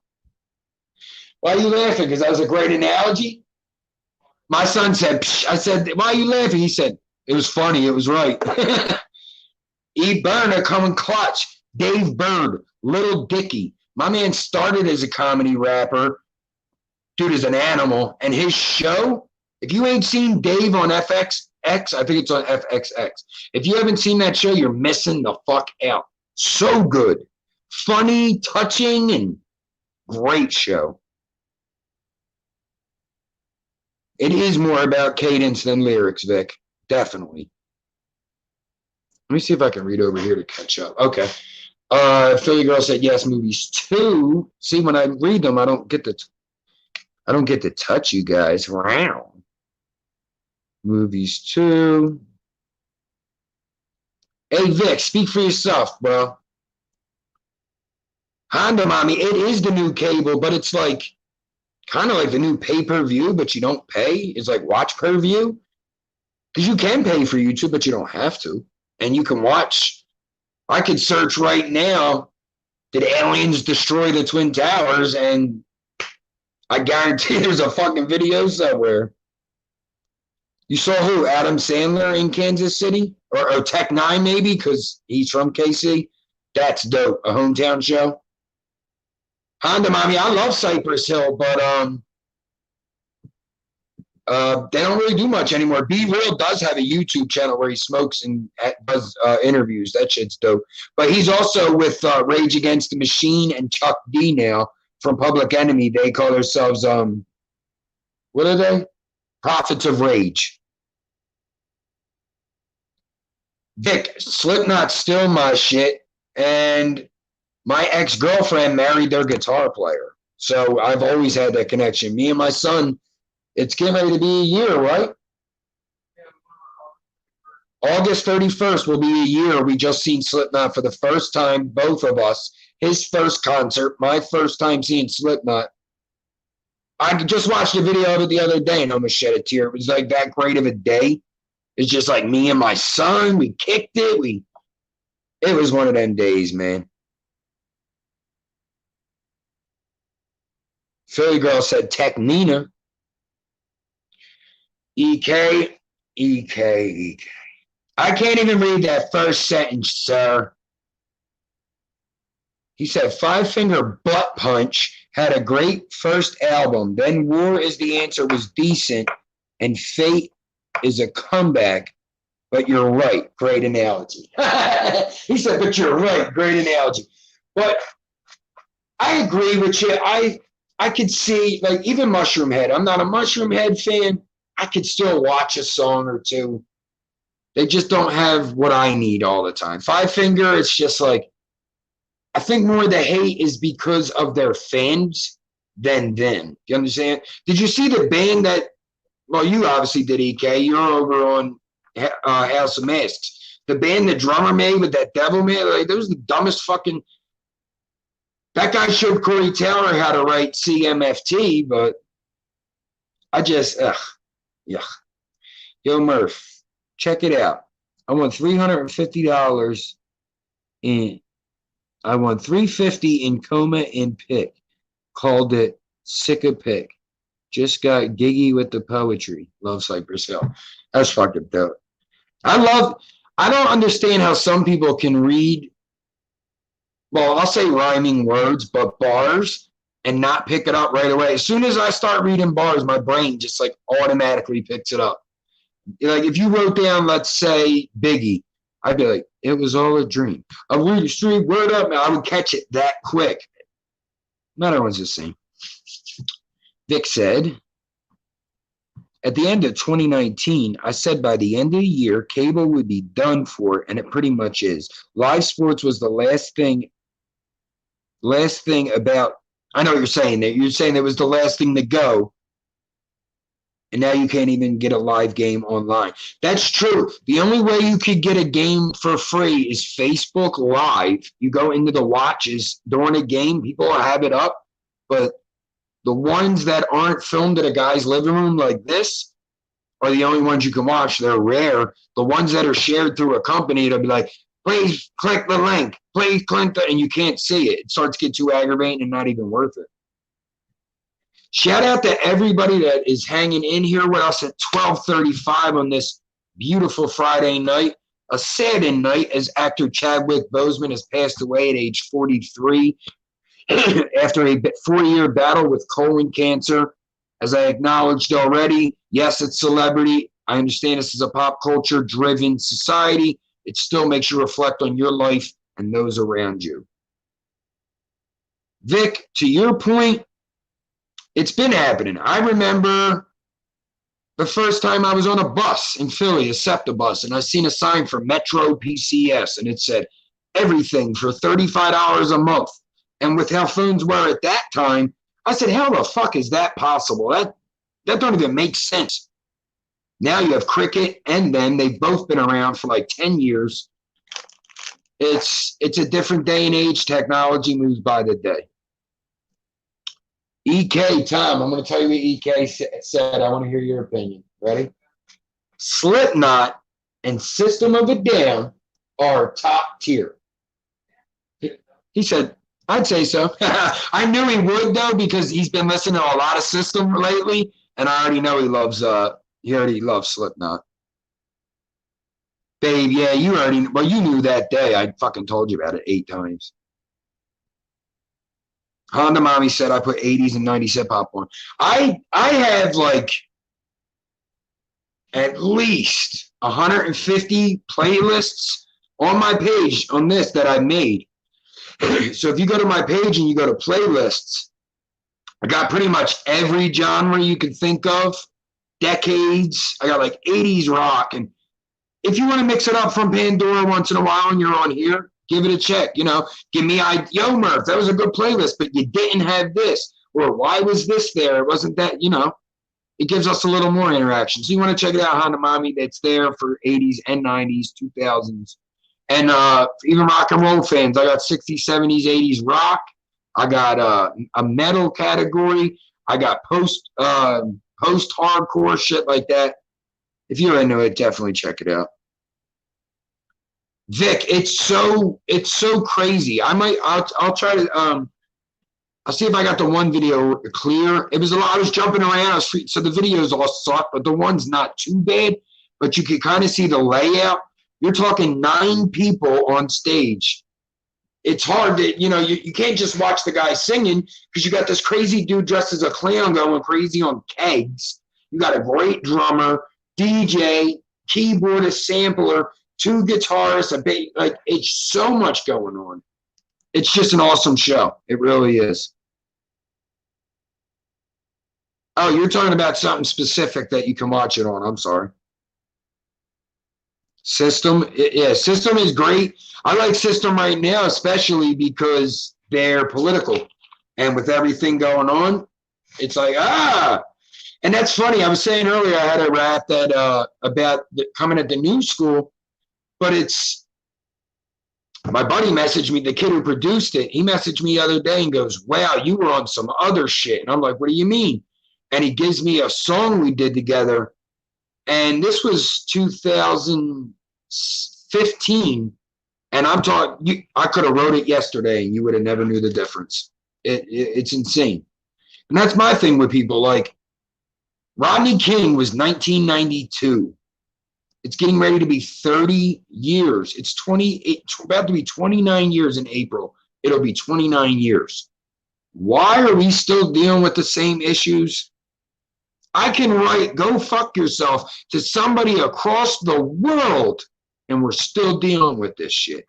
Why are you laughing? Because that was a great analogy? My son said, psh. I said, why are you laughing? He said, it was funny. It was right. E. Burner coming clutch. Dave Bird, Little Dicky. My man started as a comedy rapper. Dude is an animal. And his show, if you ain't seen Dave on FXX, I think it's on FXX. If you haven't seen that show, you're missing the fuck out. So good. Funny, touching, and great show. It is more about cadence than lyrics, Vic. Definitely. Let me see if I can read over here to catch up. Okay. Philly Girl said yes, movies 2. See, when I read them, I don't get to touch you guys. Wow. Movies 2. Hey Vic, speak for yourself, bro. Honda Mommy, it is the new cable, but it's like kind of like the new pay-per-view, but you don't pay. It's like watch per view. Because you can pay for YouTube, but you don't have to. And you can watch. I could search right now, did aliens destroy the Twin Towers? And I guarantee there's a fucking video somewhere. You saw who? Adam Sandler in Kansas City? Or Tech 9 maybe, because he's from KC? That's dope. A hometown show. Honda Mommy, I love Cypress Hill, but they don't really do much anymore. Be Real does have a YouTube channel where he smokes and does interviews. That shit's dope. But he's also with Rage Against the Machine and Chuck D now from Public Enemy. They call themselves, what are they? Prophets of Rage. Vic, Slipknot's still my shit. And my ex-girlfriend married their guitar player. So I've always had that connection. Me and my son, it's getting ready to be a year, right? August 31st will be a year. We just seen Slipknot for the first time, both of us. His first concert, my first time seeing Slipknot. I just watched a video of it the other day and almost shed a tear. It was like that great of a day. It's just like me and my son. We kicked it. It was one of them days, man. Philly Girl said Tech Nina. EK. I can't even read that first sentence, sir. He said Five Finger Butt Punch had a great first album. Then War is the Answer was decent. And Fate is a comeback. But you're right. Great analogy. He said, but you're right. Great analogy. But I agree with you. I could see, like, even Mushroom Head. I'm not a Mushroom Head fan. I could still watch a song or two. They just don't have what I need all the time. Five Finger, it's just like, I think more of the hate is because of their fans than them. You understand? Did you see the band that, well, you obviously did, EK. You're over on House of Masks. The band the drummer made with that devil man, like, that was the dumbest fucking. That guy showed Corey Taylor how to write CMFT, but I just, yeah. Yo, Murph, check it out. I won $350 in. I won $350 in Coma and Pick. Called it Sick of Pick. Just got giggy with the poetry. Love Cypress Hill. That's fucking dope. I don't understand how some people can read, well, I'll say rhyming words, but bars and not pick it up right away. As soon as I start reading bars, my brain just like automatically picks it up. Like if you wrote down, let's say Biggie, I'd be like, it was all a dream. I read the street, word up, man. I would catch it that quick. Not everyone's the same. Vic said, at the end of 2019, I said by the end of the year, cable would be done for, and it pretty much is. Live sports was the last thing about, I know what you're saying there. You're saying it was the last thing to go, and now you can't even get a live game online. That's true. The only way you could get a game for free is Facebook Live. You go into the watches during a game, people will have it up, but The ones that aren't filmed at a guy's living room like this are the only ones you can watch. They're rare. The ones that are shared through a company, it'll be like, please click the link. Please click the, and you can't see it. It starts to get too aggravating and not even worth it. Shout out to everybody that is hanging in here with us at 12:35 on this beautiful Friday night. A saddened night as actor Chadwick Boseman has passed away at age 43 after a 4-year battle with colon cancer. As I acknowledged already, yes, it's celebrity. I understand this is a pop culture driven society. It still makes you reflect on your life and those around you. Vic, to your point, it's been happening. I remember the first time I was on a bus in Philly, a SEPTA bus, and I seen a sign for Metro PCS, and it said everything for $35 a month. And with how phones were at that time, I said, how the fuck is that possible? That don't even make sense. Now you have Cricket and them. They've both been around for like 10 years. It's a different day and age. Technology moves by the day. EK, Tom, I'm going to tell you what EK said. I want to hear your opinion. Ready? Slipknot and System of a Down are top tier. He said, I'd say so. I knew he would, though, because he's been listening to a lot of System lately, and I already know he already loves Slipknot. Babe, yeah, you knew that day. I fucking told you about it 8 times. Honda Mommy said I put 80s and 90s hip hop on. I have like at least 150 playlists on my page on this that I made. So if you go to my page and you go to playlists, I got pretty much every genre you can think of, decades. I got like 80s rock. And if you want to mix it up from Pandora once in a while and you're on here, give it a check. Give me, yo, Murph, that was a good playlist, but you didn't have this. Or why was this there? It wasn't that, it gives us a little more interaction. So you want to check it out, Honda Mommy, that's there for 80s and 90s, 2000s. And even rock and roll fans, I got 60s, 70s, 80s rock. I got a metal category. I got post-hardcore shit like that. If you're into it, definitely check it out. Vic, it's so crazy. I'll try to I'll see if I got the one video clear. It was a lot. I was jumping around. So the videos all suck, but the one's not too bad. But you can kind of see the layout. You're talking 9 people on stage. It's hard to, you can't just watch the guy singing because you got this crazy dude dressed as a clown going crazy on kegs. You got a great drummer, DJ, keyboardist, sampler, 2 guitarists, it's so much going on. It's just an awesome show. It really is. Oh, you're talking about something specific that you can watch it on. I'm sorry. System, yeah, System is great. I like System right now, especially because they're political. And with everything going on, it's like, And that's funny. I was saying earlier I had a rap that about coming at the new school, but my buddy messaged me, the kid who produced it, he messaged me the other day and goes, wow, you were on some other shit. And I'm like, what do you mean? And he gives me a song we did together. And this was 2015. And I'm talking, I could have wrote it yesterday and you would have never knew the difference. It's insane. And that's my thing with people. Like, Rodney King was 1992. It's getting ready to be 30 years. It's about to be 29 years in April. It'll be 29 years. Why are we still dealing with the same issues? I can write, go fuck yourself, to somebody across the world, and we're still dealing with this shit.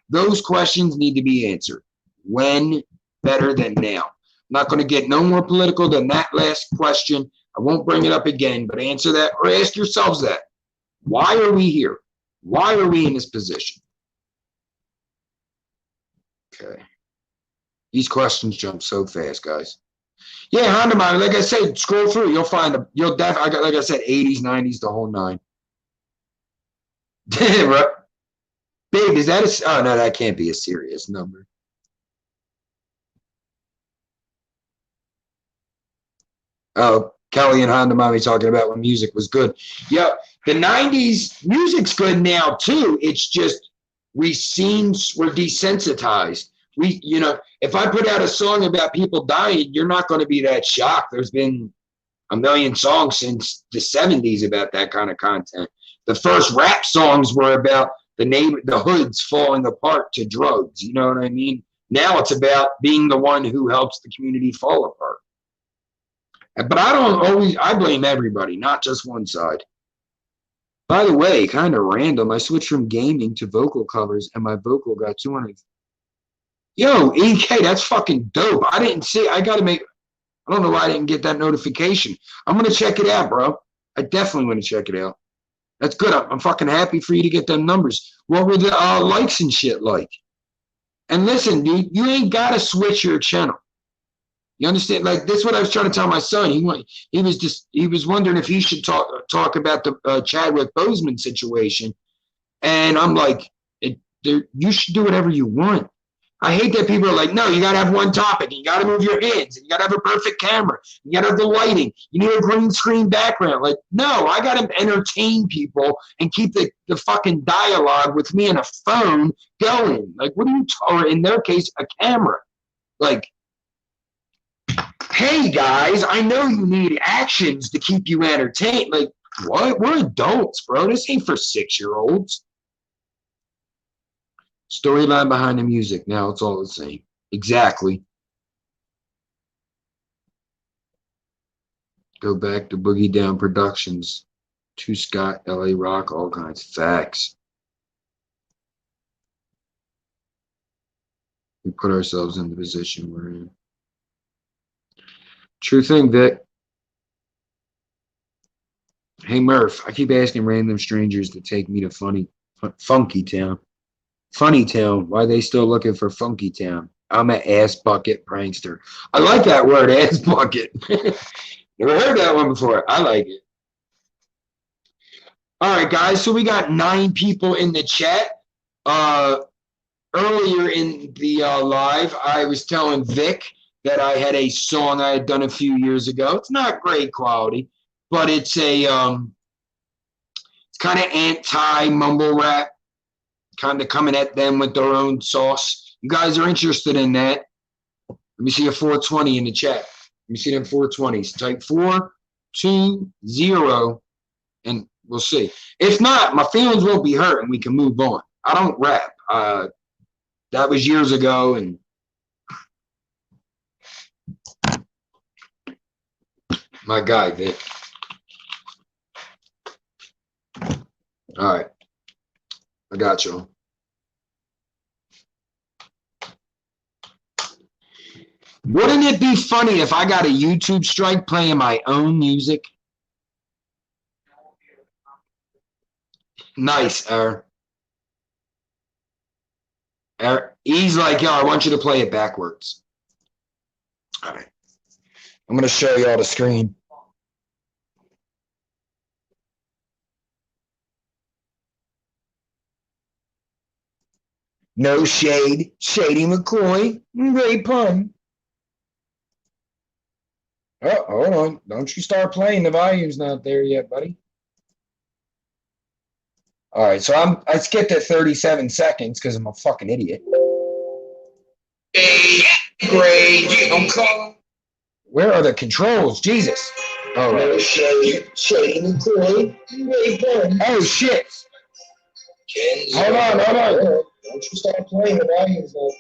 Those questions need to be answered. When better than now? I'm not going to get no more political than that last question. I won't bring it up again, but answer that or ask yourselves that. Why are we here? Why are we in this position? Okay. These questions jump so fast, guys. Yeah, Honda Mommy, like I said, scroll through. You'll find them. You'll definitely, like I said, 80s, 90s, the whole 9. Babe, is that oh no, that can't be a serious number. 1 Oh, Kelly and Honda Mommy talking about when music was good. Yeah, the 90s music's good now too. It's just we're desensitized. If I put out a song about people dying, you're not going to be that shocked. There's been a million songs since the 70s about that kind of content. The first rap songs were about the hoods falling apart to drugs. You know what I mean? Now it's about being the one who helps the community fall apart. But I blame everybody, not just one side. By the way, kind of random, I switched from gaming to vocal covers and my vocal got 200. Yo, EK, that's fucking dope. I didn't see, I don't know why I didn't get that notification. I'm going to check it out, bro. I definitely want to check it out. That's good. I'm fucking happy for you to get them numbers. What were the likes and shit like? And listen, dude, you ain't got to switch your channel. You understand? Like, this is what I was trying to tell my son. He was wondering if he should talk about the Chadwick Boseman situation. And I'm like, you should do whatever you want. I hate that people are like, no, you got to have one topic. You got to move your hands. And you got to have a perfect camera. You got to have the lighting. You need a green screen background. Like, no, I got to entertain people and keep the fucking dialogue with me and a phone going. Like, or in their case, a camera. Like, hey, guys, I know you need actions to keep you entertained. Like, what? We're adults, bro. This ain't for 6-year-olds. Storyline behind the music. Now it's all the same. Exactly. Go back to Boogie Down Productions. To Scott, LA Rock, all kinds of facts. We put ourselves in the position we're in. True thing, Vic. Hey, Murph, I keep asking random strangers to take me to Funky Town. Funny Town, why they still looking for Funky Town? I'm an ass bucket prankster. I like that word, ass bucket. Never heard that one before. I like it. All right, guys, so we got 9 people in the chat. Earlier in the live, I was telling Vic that I had a song I had done a few years ago. It's not great quality, but it's it's kind of anti-mumble rap. Kind of coming at them with their own sauce. You guys are interested in that? Let me see a 420 in the chat. Let me see them 420s. Type 420, and we'll see. If not, my feelings won't be hurt, and we can move on. I don't rap. That was years ago, and my guy, Vic. All right. I got you. Wouldn't it be funny if I got a YouTube strike playing my own music? Nice, he's like, yo, I want you to play it backwards. All right. I'm going to show you all the screen. No shade. Shady McCoy. Great pun. Oh, hold on. Don't you start playing. The volume's not there yet, buddy. All right, so I skipped at 37 seconds because I'm a fucking idiot. Great. I'm calling. Where are the controls? Jesus. All right. No shady McCoy. Great pun. Oh, shit. Hold on. Don't you start playing. The volume's not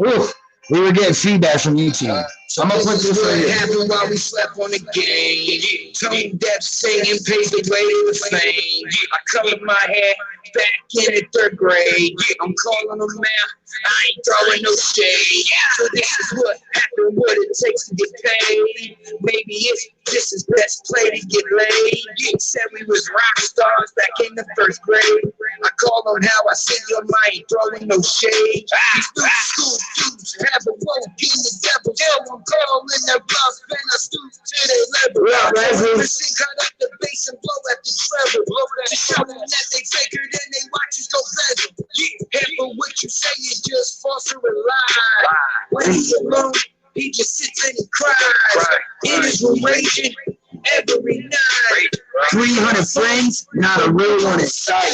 there. Oof. We were getting feedback from YouTube. So I'm gonna put this right here. Happened while we slept on the game. Tone deaf singing paved the way to fame. I colored my hair back in the 3rd grade. I'm calling them out. I ain't throwing no shade. So this is what happened, what it takes to get paid. Maybe it's just his best play to get laid. Said we was rock stars back in the 1st grade. I call on how I sing your mind, throwing no shade. These new school dudes have a woke in the devil. I'm calling their bluff and I stoop to their level. Listen, cut up the bass and blow at the treble. To show them that they faker than they watch us go bezel. But what you say is just false or a lie. When he's alone, he just sits and he cries. In his Cause we're raging every night. 300 friends, not a real one in sight.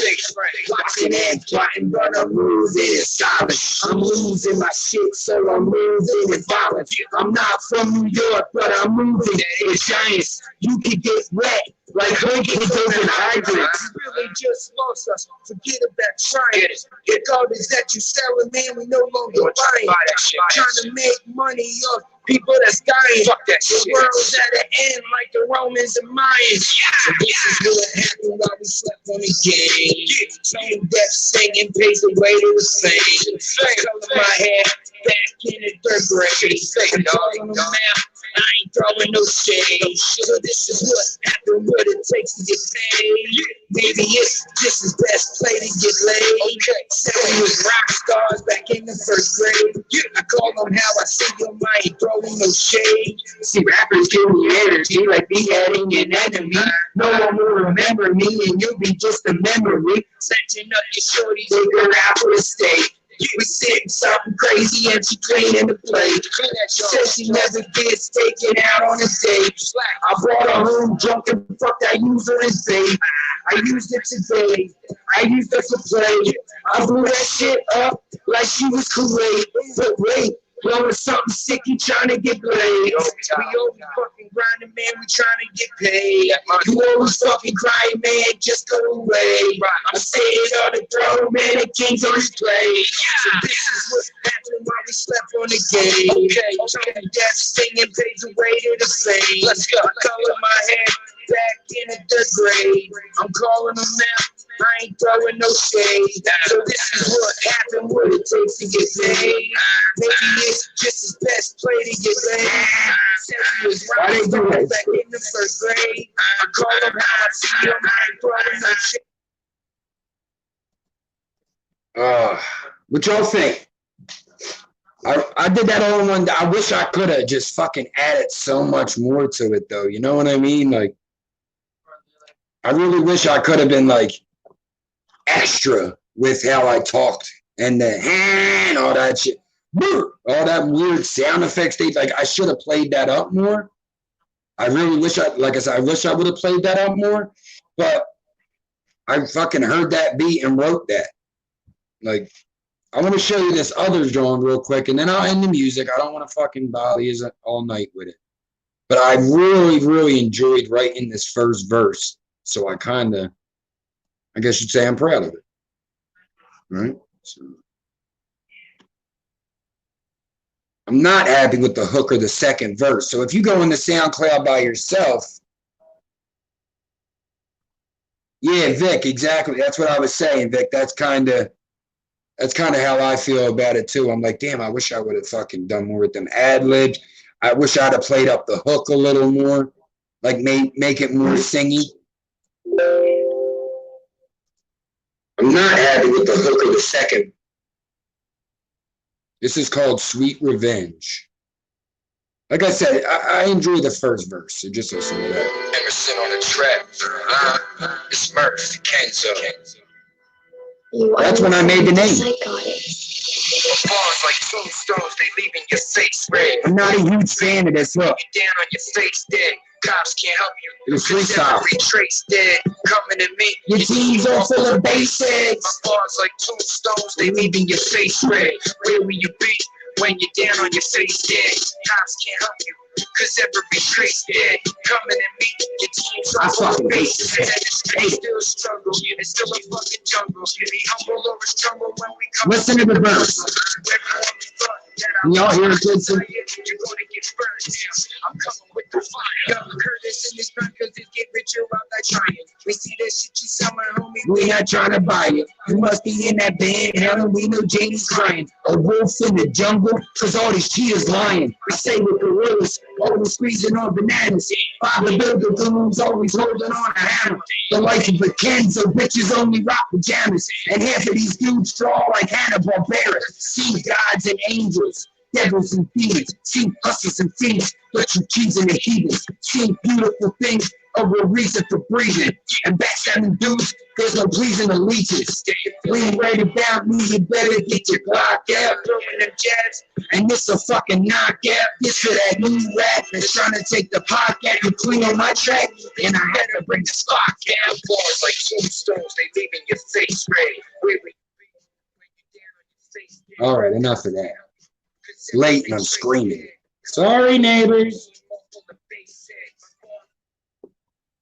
Watching and plotting, but I'm moving in silence. I'm losing my shit, so I'm moving in violence. I'm not from New York, but I'm moving in giants. You can get wet like hurricanes open hydrants. We really just lost us. Forget about trying. The garbage that you selling, man, we no longer buying. Trying to make money off people that's dying. Fuck that The shit. world's at an end like the Romans and Mayans. So this is what happened while we slept on the game. Tone deaf singing pays the way to the fame. Color my hair back in the third grade. I'm calling them out. I ain't throwing no shade. So this is what happened, what it takes to get paid. Maybe it's just his best play to get laid. Said we was rock stars back in the first grade. I call them how I see them, I ain't throwing no shade. See, rappers give me energy like beheading an enemy. No one will remember me, and you'll be just a memory. Snatching up your shorties, Take her out for a steak. we sitting something crazy and she cleaning the plate. Said she never gets taken out on a date. I brought her home drunk and fucked, I use her as bait. I used it today, I used her for play. I blew that shit up like she was Kool-Aid. But wait, blowing something sick, you trying to get played. We always fucking grinding, man, we trying to get paid. You always fucking crying, man, just go away. I'm saying on the throne, man, the king's on his plate. So this is what happened while we slept on the game. Tone deaf singing pays the way to the fame. Let's go. I color my hair back in the third grade. I'm calling them out. I ain't throwing no shade. So this is what happened, what it takes to get paid. Maybe it's just his best play to get laid. Said he was right back in the first grade. I call him how I see him. I ain't throwing no shade. What y'all think? I did that all in one day. I wish I could have just fucking added so much more to it, though. You know what I mean? Like, I really wish I could have been like extra with how I talked and the and all that shit, all that weird sound effects. Like, I should have played that up more. I really wish I wish I would have played that up more. But I fucking heard that beat and wrote that. Like, I want to show you this other drawing real quick, and then I'll end the music. I don't want to fucking bother you all night with it. But I really, really enjoyed writing this first verse. So I guess you'd say I'm proud of it. Right? So I'm not happy with the hook or the second verse. So if you go into SoundCloud by yourself, yeah, Vic, exactly. That's what I was saying, Vic. That's kind of how I feel about it too. I'm like, damn, I wish I would have fucking done more with them ad-libs. I wish I'd have played up the hook a little more, like make it more singy. I'm not happy with the hook of the second. This is called Sweet Revenge. Like I said, I enjoy the first verse, so just listen to that. Emerson on the track. It's Murph, Kenzo. That's when I made the name. Bars like tombstones, they leaving your face red. I'm not a huge fan of this hook. You down on your face dead. Cops can't help you. It was freestyle. Every trace dead. Coming to me. Your team's all full of basics. My bars like tombstones, they leaving your face red. Where will you be when you're down on your face dead? Cops can't help you. Cause every trace dead. Coming at me. Your team's all full of basics. They still struggle. It's still a fucking jungle. Be humble or it's jungle when we come. Listen to the verse. Y'all hear it, kids? You're gonna get burned now. I'm coming with the fire. Curtis in this gun cause it get richer while I trying. We see that shit you selling, homie. We not trying to buy it. You must be in that band. Hell, and we know Janie's crying. A wolf in the jungle, cause all these cheaters lying. We say with gorillas, always squeezing on bananas. Father builder goons always holding on a hammer. The life of a Kenzo, bitches only rock pajamas. And half of these dudes draw like Hanna-Barbera. See gods and angels, devils and demons. See hustlers and fiends, but you cheese and the heathens. See beautiful things, a real reason for breathing. And backstabbing dudes, there's no reason to leeches. We ain't worried about me, you better get your Glock out. Throwing them jabs, and this a fucking knockout. This for that new rap that's trying to take the podcast and clean on my track. And I had to bring the stock out. Bars like tombstones, they leaving your face red. Where we be when you down on your face dead. All right, enough of that. It's late and I'm screaming. Sorry, neighbors.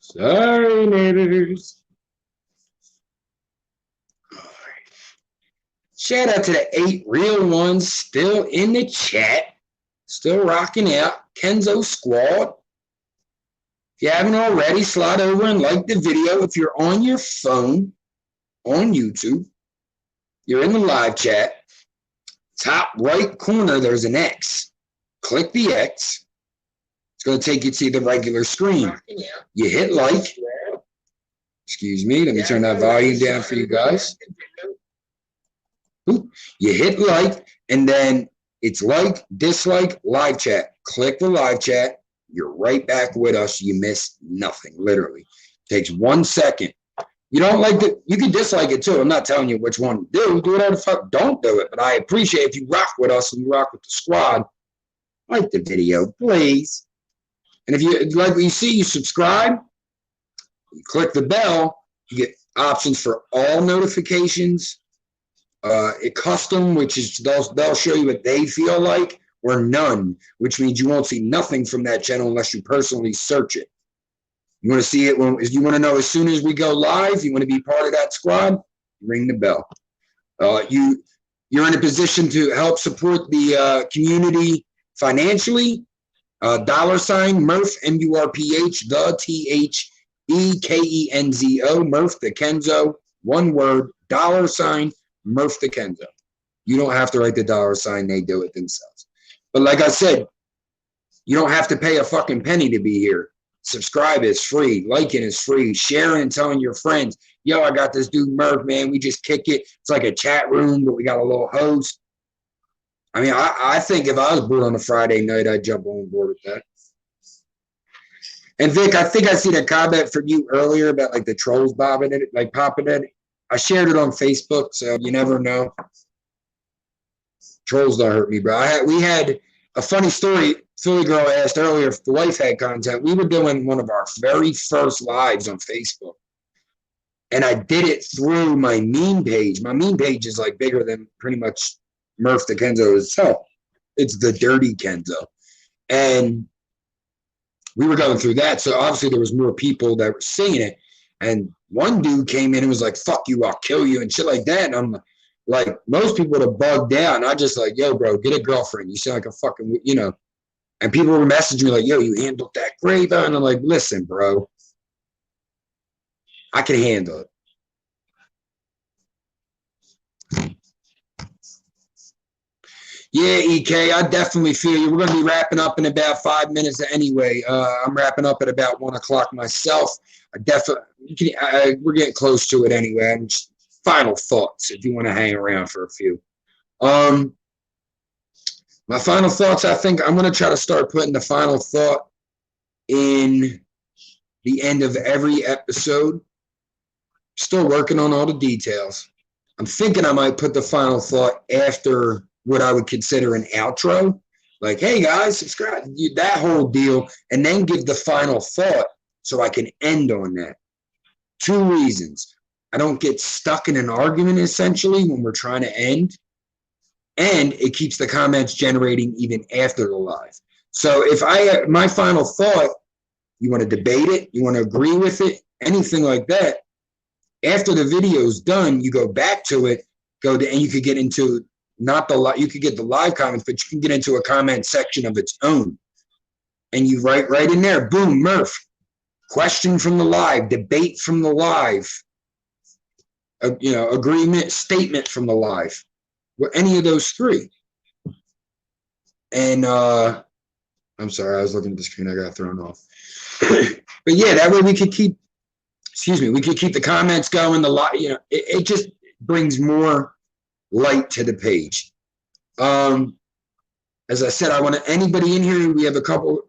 Sorry, neighbors. All right. Shout out to the 8 real ones still in the chat, still rocking out. Kenzo Squad. If you haven't already, slide over and like the video. If you're on your phone, on YouTube, you're in the live chat. Top right corner, there's an X. Click the X. It's going to take you to the regular screen. You hit like. Excuse me, let me turn that volume down for you guys. You hit like, and then it's like, dislike, live chat. Click the live chat. You're right back with us. You miss nothing, literally. Takes 1 second. You don't like it, you can dislike it too. I'm not telling you which one to do. Do whatever the fuck, don't do it. But I appreciate if you rock with us and you rock with the squad. Like the video, please. And if you like what you see, you subscribe. You click the bell. You get options for all notifications. Custom, which is they'll show you what they feel like, or none, which means you won't see nothing from that channel unless you personally search it. You want to see it when you want to know as soon as we go live. You want to be part of that squad. Ring the bell. You're in a position to help support the community financially. $ Murph MURPH the THEKENZO Murph the Kenzo, one word $ Murph the Kenzo. You don't have to write the $, they do it themselves. But like I said, you don't have to pay a fucking penny to be here. Subscribe is free. Liking is free. Sharing and telling your friends, yo, I got this dude Murph, man. We just kick it. It's like a chat room, but we got a little host. I mean, I think if I was bored on a Friday night, I'd jump on board with that. And Vic, I think I seen a comment from you earlier about like the trolls popping in it. I shared it on Facebook, so you never know. Trolls don't hurt me, bro. We had a funny story. Philly girl asked earlier if the wife had content. We were doing one of our very first lives on Facebook. And I did it through my meme page. My meme page is like bigger than pretty much Murph the Kenzo itself. It's the Dirty Kenzo. And we were going through that. So obviously there was more people that were seeing it. And one dude came in and was like, fuck you, I'll kill you and shit like that. And I'm like, most people would have bugged out. And I just like, yo, bro, get a girlfriend. You sound like a fucking, you know. And people were messaging me like, yo, you handled that great. And I'm like, listen, bro, I can handle it. Yeah, EK, I definitely feel you. We're going to be wrapping up in about 5 minutes anyway. I'm wrapping up at about 1 o'clock myself. We're getting close to it anyway. Final thoughts, if you want to hang around for a few. My final thoughts, I think I'm going to try to start putting the final thought in the end of every episode. Still working on all the details. I'm thinking I might put the final thought after what I would consider an outro. Like, hey, guys, subscribe, that whole deal, and then give the final thought so I can end on that. 2 reasons. I don't get stuck in an argument, essentially, when we're trying to end. And it keeps the comments generating even after the live. So if my final thought, you want to debate it, you want to agree with it, anything like that, after the video's done, you go back to it, and you could get into you could get the live comments, but you can get into a comment section of its own. And you write right in there, boom, Murph, question from the live, debate from the live, agreement, statement from the live. Any of those 3. And I'm sorry, I was looking at the screen, I got thrown off. But yeah, that way we could keep the comments going. It just brings more light to the page. As I said, I want anybody in here. We have a couple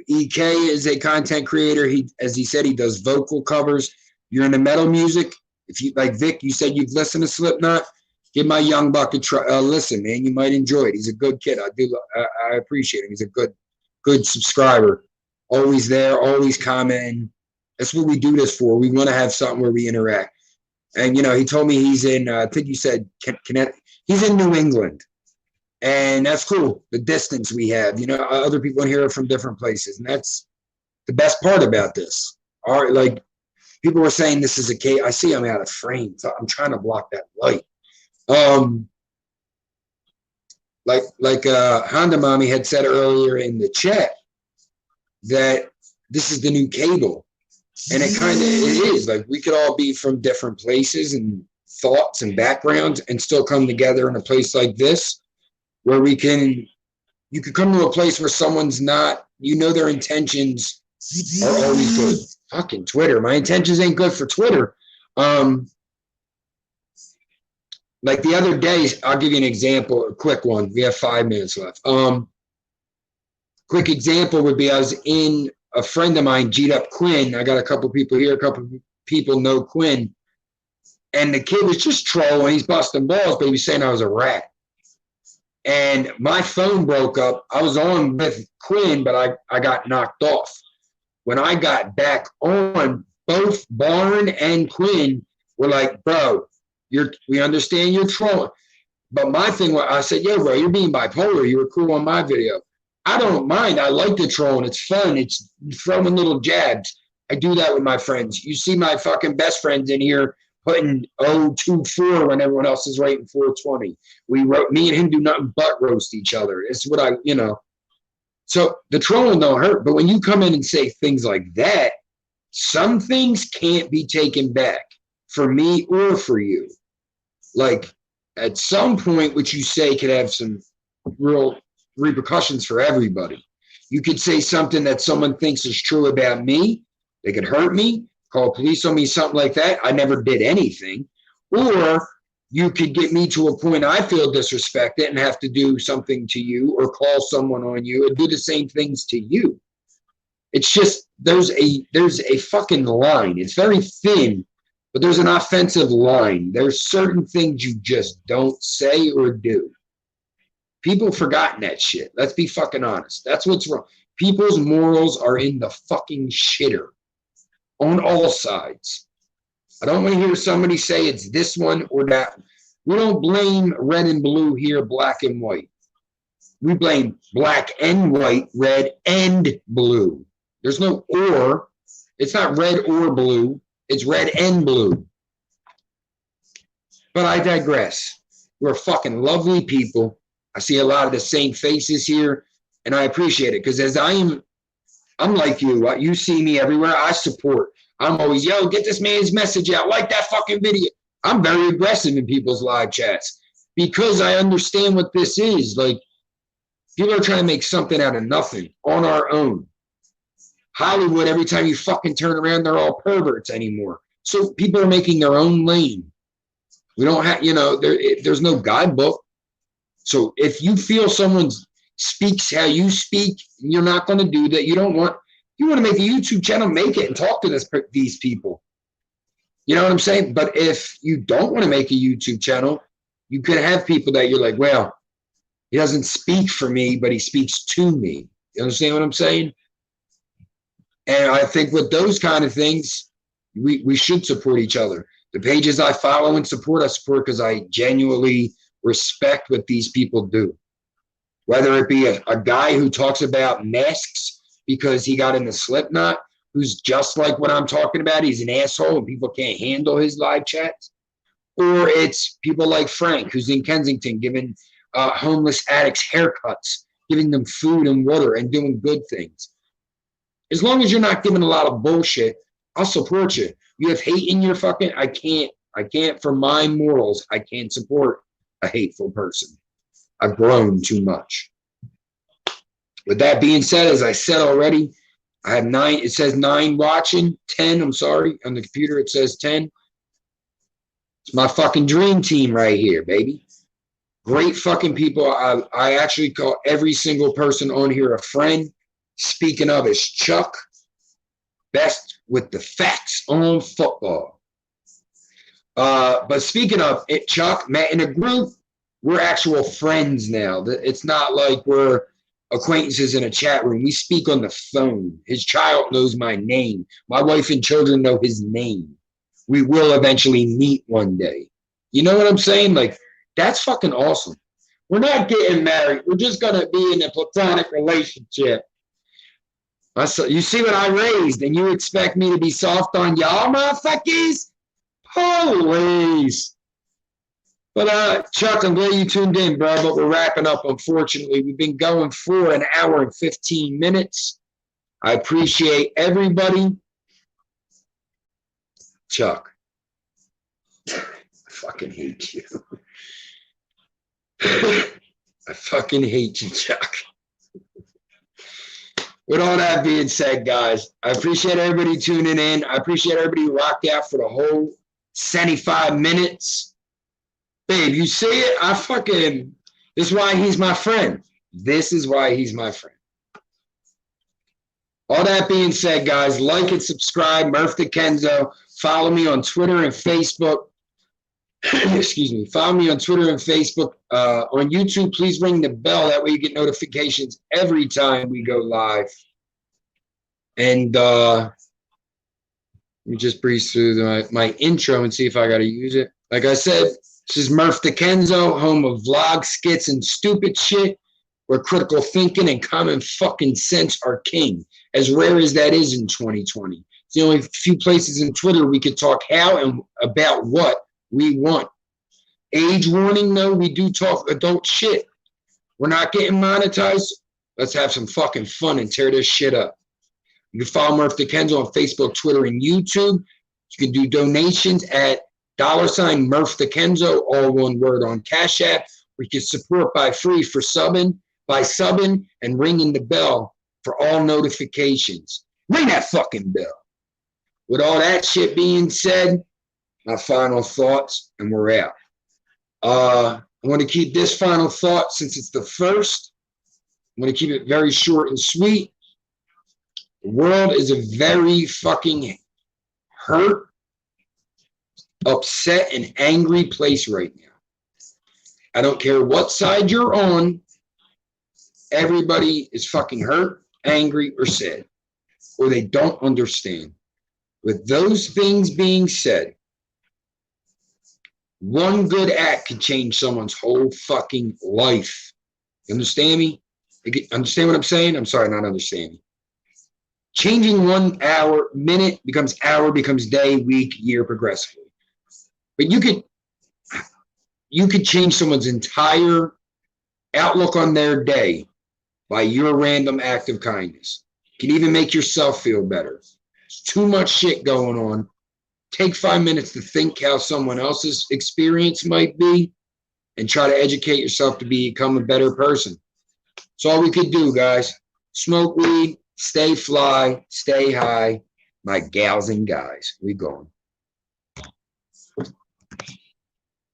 EK is a content creator. As he said, he does vocal covers. You're into metal music. If you like Vic, you said you've listened to Slipknot. Give my young buck a try. Listen, man, you might enjoy it. He's a good kid. I appreciate him. He's a good subscriber. Always there, always commenting. That's what we do this for. We want to have something where we interact. And, he told me he's in, I think you said Connecticut. He's in New England. And that's cool. The distance we have. Other people in here are from different places. And that's the best part about this. Like, people were saying this is a case. I see I'm out of frame. So I'm trying to block that light. Like Honda Mommy had said earlier in the chat that this is the new cable. And it is. Like, we could all be from different places and thoughts and backgrounds and still come together in a place like this where you could come to a place where someone's not, their intentions are always good. Fucking Twitter. My intentions ain't good for Twitter. Like the other day, I'll give you an example, a quick one. We have 5 minutes left. Quick example would be I was in a friend of mine, G'd Up Quinn. I got a couple people here, a couple people know Quinn. And the kid was just trolling. He's busting balls, but he was saying I was a rat. And my phone broke up. I was on with Quinn, but I got knocked off. When I got back on, both Barn and Quinn were like, bro, we understand you're trolling. But my thing was, I said, yo, bro, you're being bipolar. You were cool on my video. I don't mind. I like the trolling. It's fun. It's throwing little jabs. I do that with my friends. You see my fucking best friends in here putting 024 when everyone else is writing 420. Me and him do nothing but roast each other. It's what So the trolling don't hurt. But when you come in and say things like that, some things can't be taken back for me or for you. Like, at some point, what you say could have some real repercussions for everybody. You could say something that someone thinks is true about me. They could hurt me, call police on me, something like that. I never did anything. Or you could get me to a point I feel disrespected and have to do something to you or call someone on you and do the same things to you. It's just, there's a fucking line. It's very thin, but there's an offensive line. There's certain things you just don't say or do. People have forgotten that shit. Let's be fucking honest. That's what's wrong. People's morals are in the fucking shitter on all sides. I don't want to hear somebody say it's this one or that. We don't blame red and blue here, black and white. We blame black and white, red and blue. There's no or. It's not red or blue. It's red and blue. But I digress. We're fucking lovely people. I see a lot of the same faces here, and I appreciate it because I'm like you. You see me everywhere. I support. I'm always, yo, get this man's message out. Like that fucking video. I'm very aggressive in people's live chats because I understand what this is. Like, people are trying to make something out of nothing on our own. Hollywood, every time you fucking turn around, they're all perverts anymore. So people are making their own lane. We don't have, there's no guidebook. So if you feel someone speaks how you speak, you're not going to do that. You want to make a YouTube channel, make it and talk to these people. You know what I'm saying? But if you don't want to make a YouTube channel, you could have people that you're like, well, he doesn't speak for me, but he speaks to me. You understand what I'm saying? And I think with those kind of things, we should support each other. The pages I follow and support, I support because I genuinely respect what these people do. Whether it be a guy who talks about masks because he got in the Slipknot, who's just like what I'm talking about, he's an asshole and people can't handle his live chats. Or it's people like Frank, who's in Kensington, giving homeless addicts haircuts, giving them food and water and doing good things. As long as you're not giving a lot of bullshit, I'll support you. You have hate in your fucking, I can't, for my morals, I can't support a hateful person. I've grown too much. With that being said, as I said already, I have 9, it says 9 watching, 10, I'm sorry, on the computer it says 10. It's my fucking dream team right here, baby. Great fucking people. I actually call every single person on here a friend. Speaking of, is Chuck, best with the facts on football. But speaking of it, Chuck, Matt, in a group, we're actual friends now. It's not like we're acquaintances in a chat room. We speak on the phone. His child knows my name. My wife and children know his name. We will eventually meet one day. You know what I'm saying? Like, that's fucking awesome. We're not getting married. We're just going to be in a platonic relationship. You see what I raised, and you expect me to be soft on y'all, motherfuckers? Please. But, Chuck, I'm glad you tuned in, bro, but we're wrapping up, unfortunately. We've been going for an hour and 15 minutes. I appreciate everybody. Chuck, I fucking hate you. I fucking hate you, Chuck. With all that being said, guys, I appreciate everybody tuning in. I appreciate everybody who rocked out for the whole 75 minutes. Babe, you see it? This is why he's my friend. This is why he's my friend. All that being said, guys, like and subscribe, Murph the Kenzo. Follow me on Twitter and Facebook. Excuse me. Follow me on Twitter and Facebook. On YouTube, please ring the bell. That way you get notifications every time we go live. And let me just breeze through my intro and see if I got to use it. Like I said, this is Murph the Kenzo, home of vlogs, skits, and stupid shit, where critical thinking and common fucking sense are king. As rare as that is in 2020. It's the only few places in Twitter we could talk how and about what we want. Age warning, though, we do talk adult shit. We're not getting monetized. Let's have some fucking fun and tear this shit up. You can follow Murph the Kenzo on Facebook, Twitter, and YouTube. You can do donations at $Murph the Kenzo, all one word, on Cash App. We can support by subbing and ringing the bell for all notifications. Ring that fucking bell. With all that shit being said, my final thoughts, and we're out. I want to keep this final thought, since it's the first. I'm going to keep it very short and sweet. The world is a very fucking hurt, upset, and angry place right now. I don't care what side you're on. Everybody is fucking hurt, angry, or sad, or they don't understand. With those things being said, one good act can change someone's whole fucking life. You understand me? Understand what I'm saying? I'm sorry, not understanding. Changing 1 hour, minute becomes day, week, year, progressively. But you could change someone's entire outlook on their day by your random act of kindness. You can even make yourself feel better. There's too much shit going on. Take 5 minutes to think how someone else's experience might be and try to educate yourself to become a better person. That's all we could do, guys. Smoke weed, stay fly, stay high. My gals and guys, we going.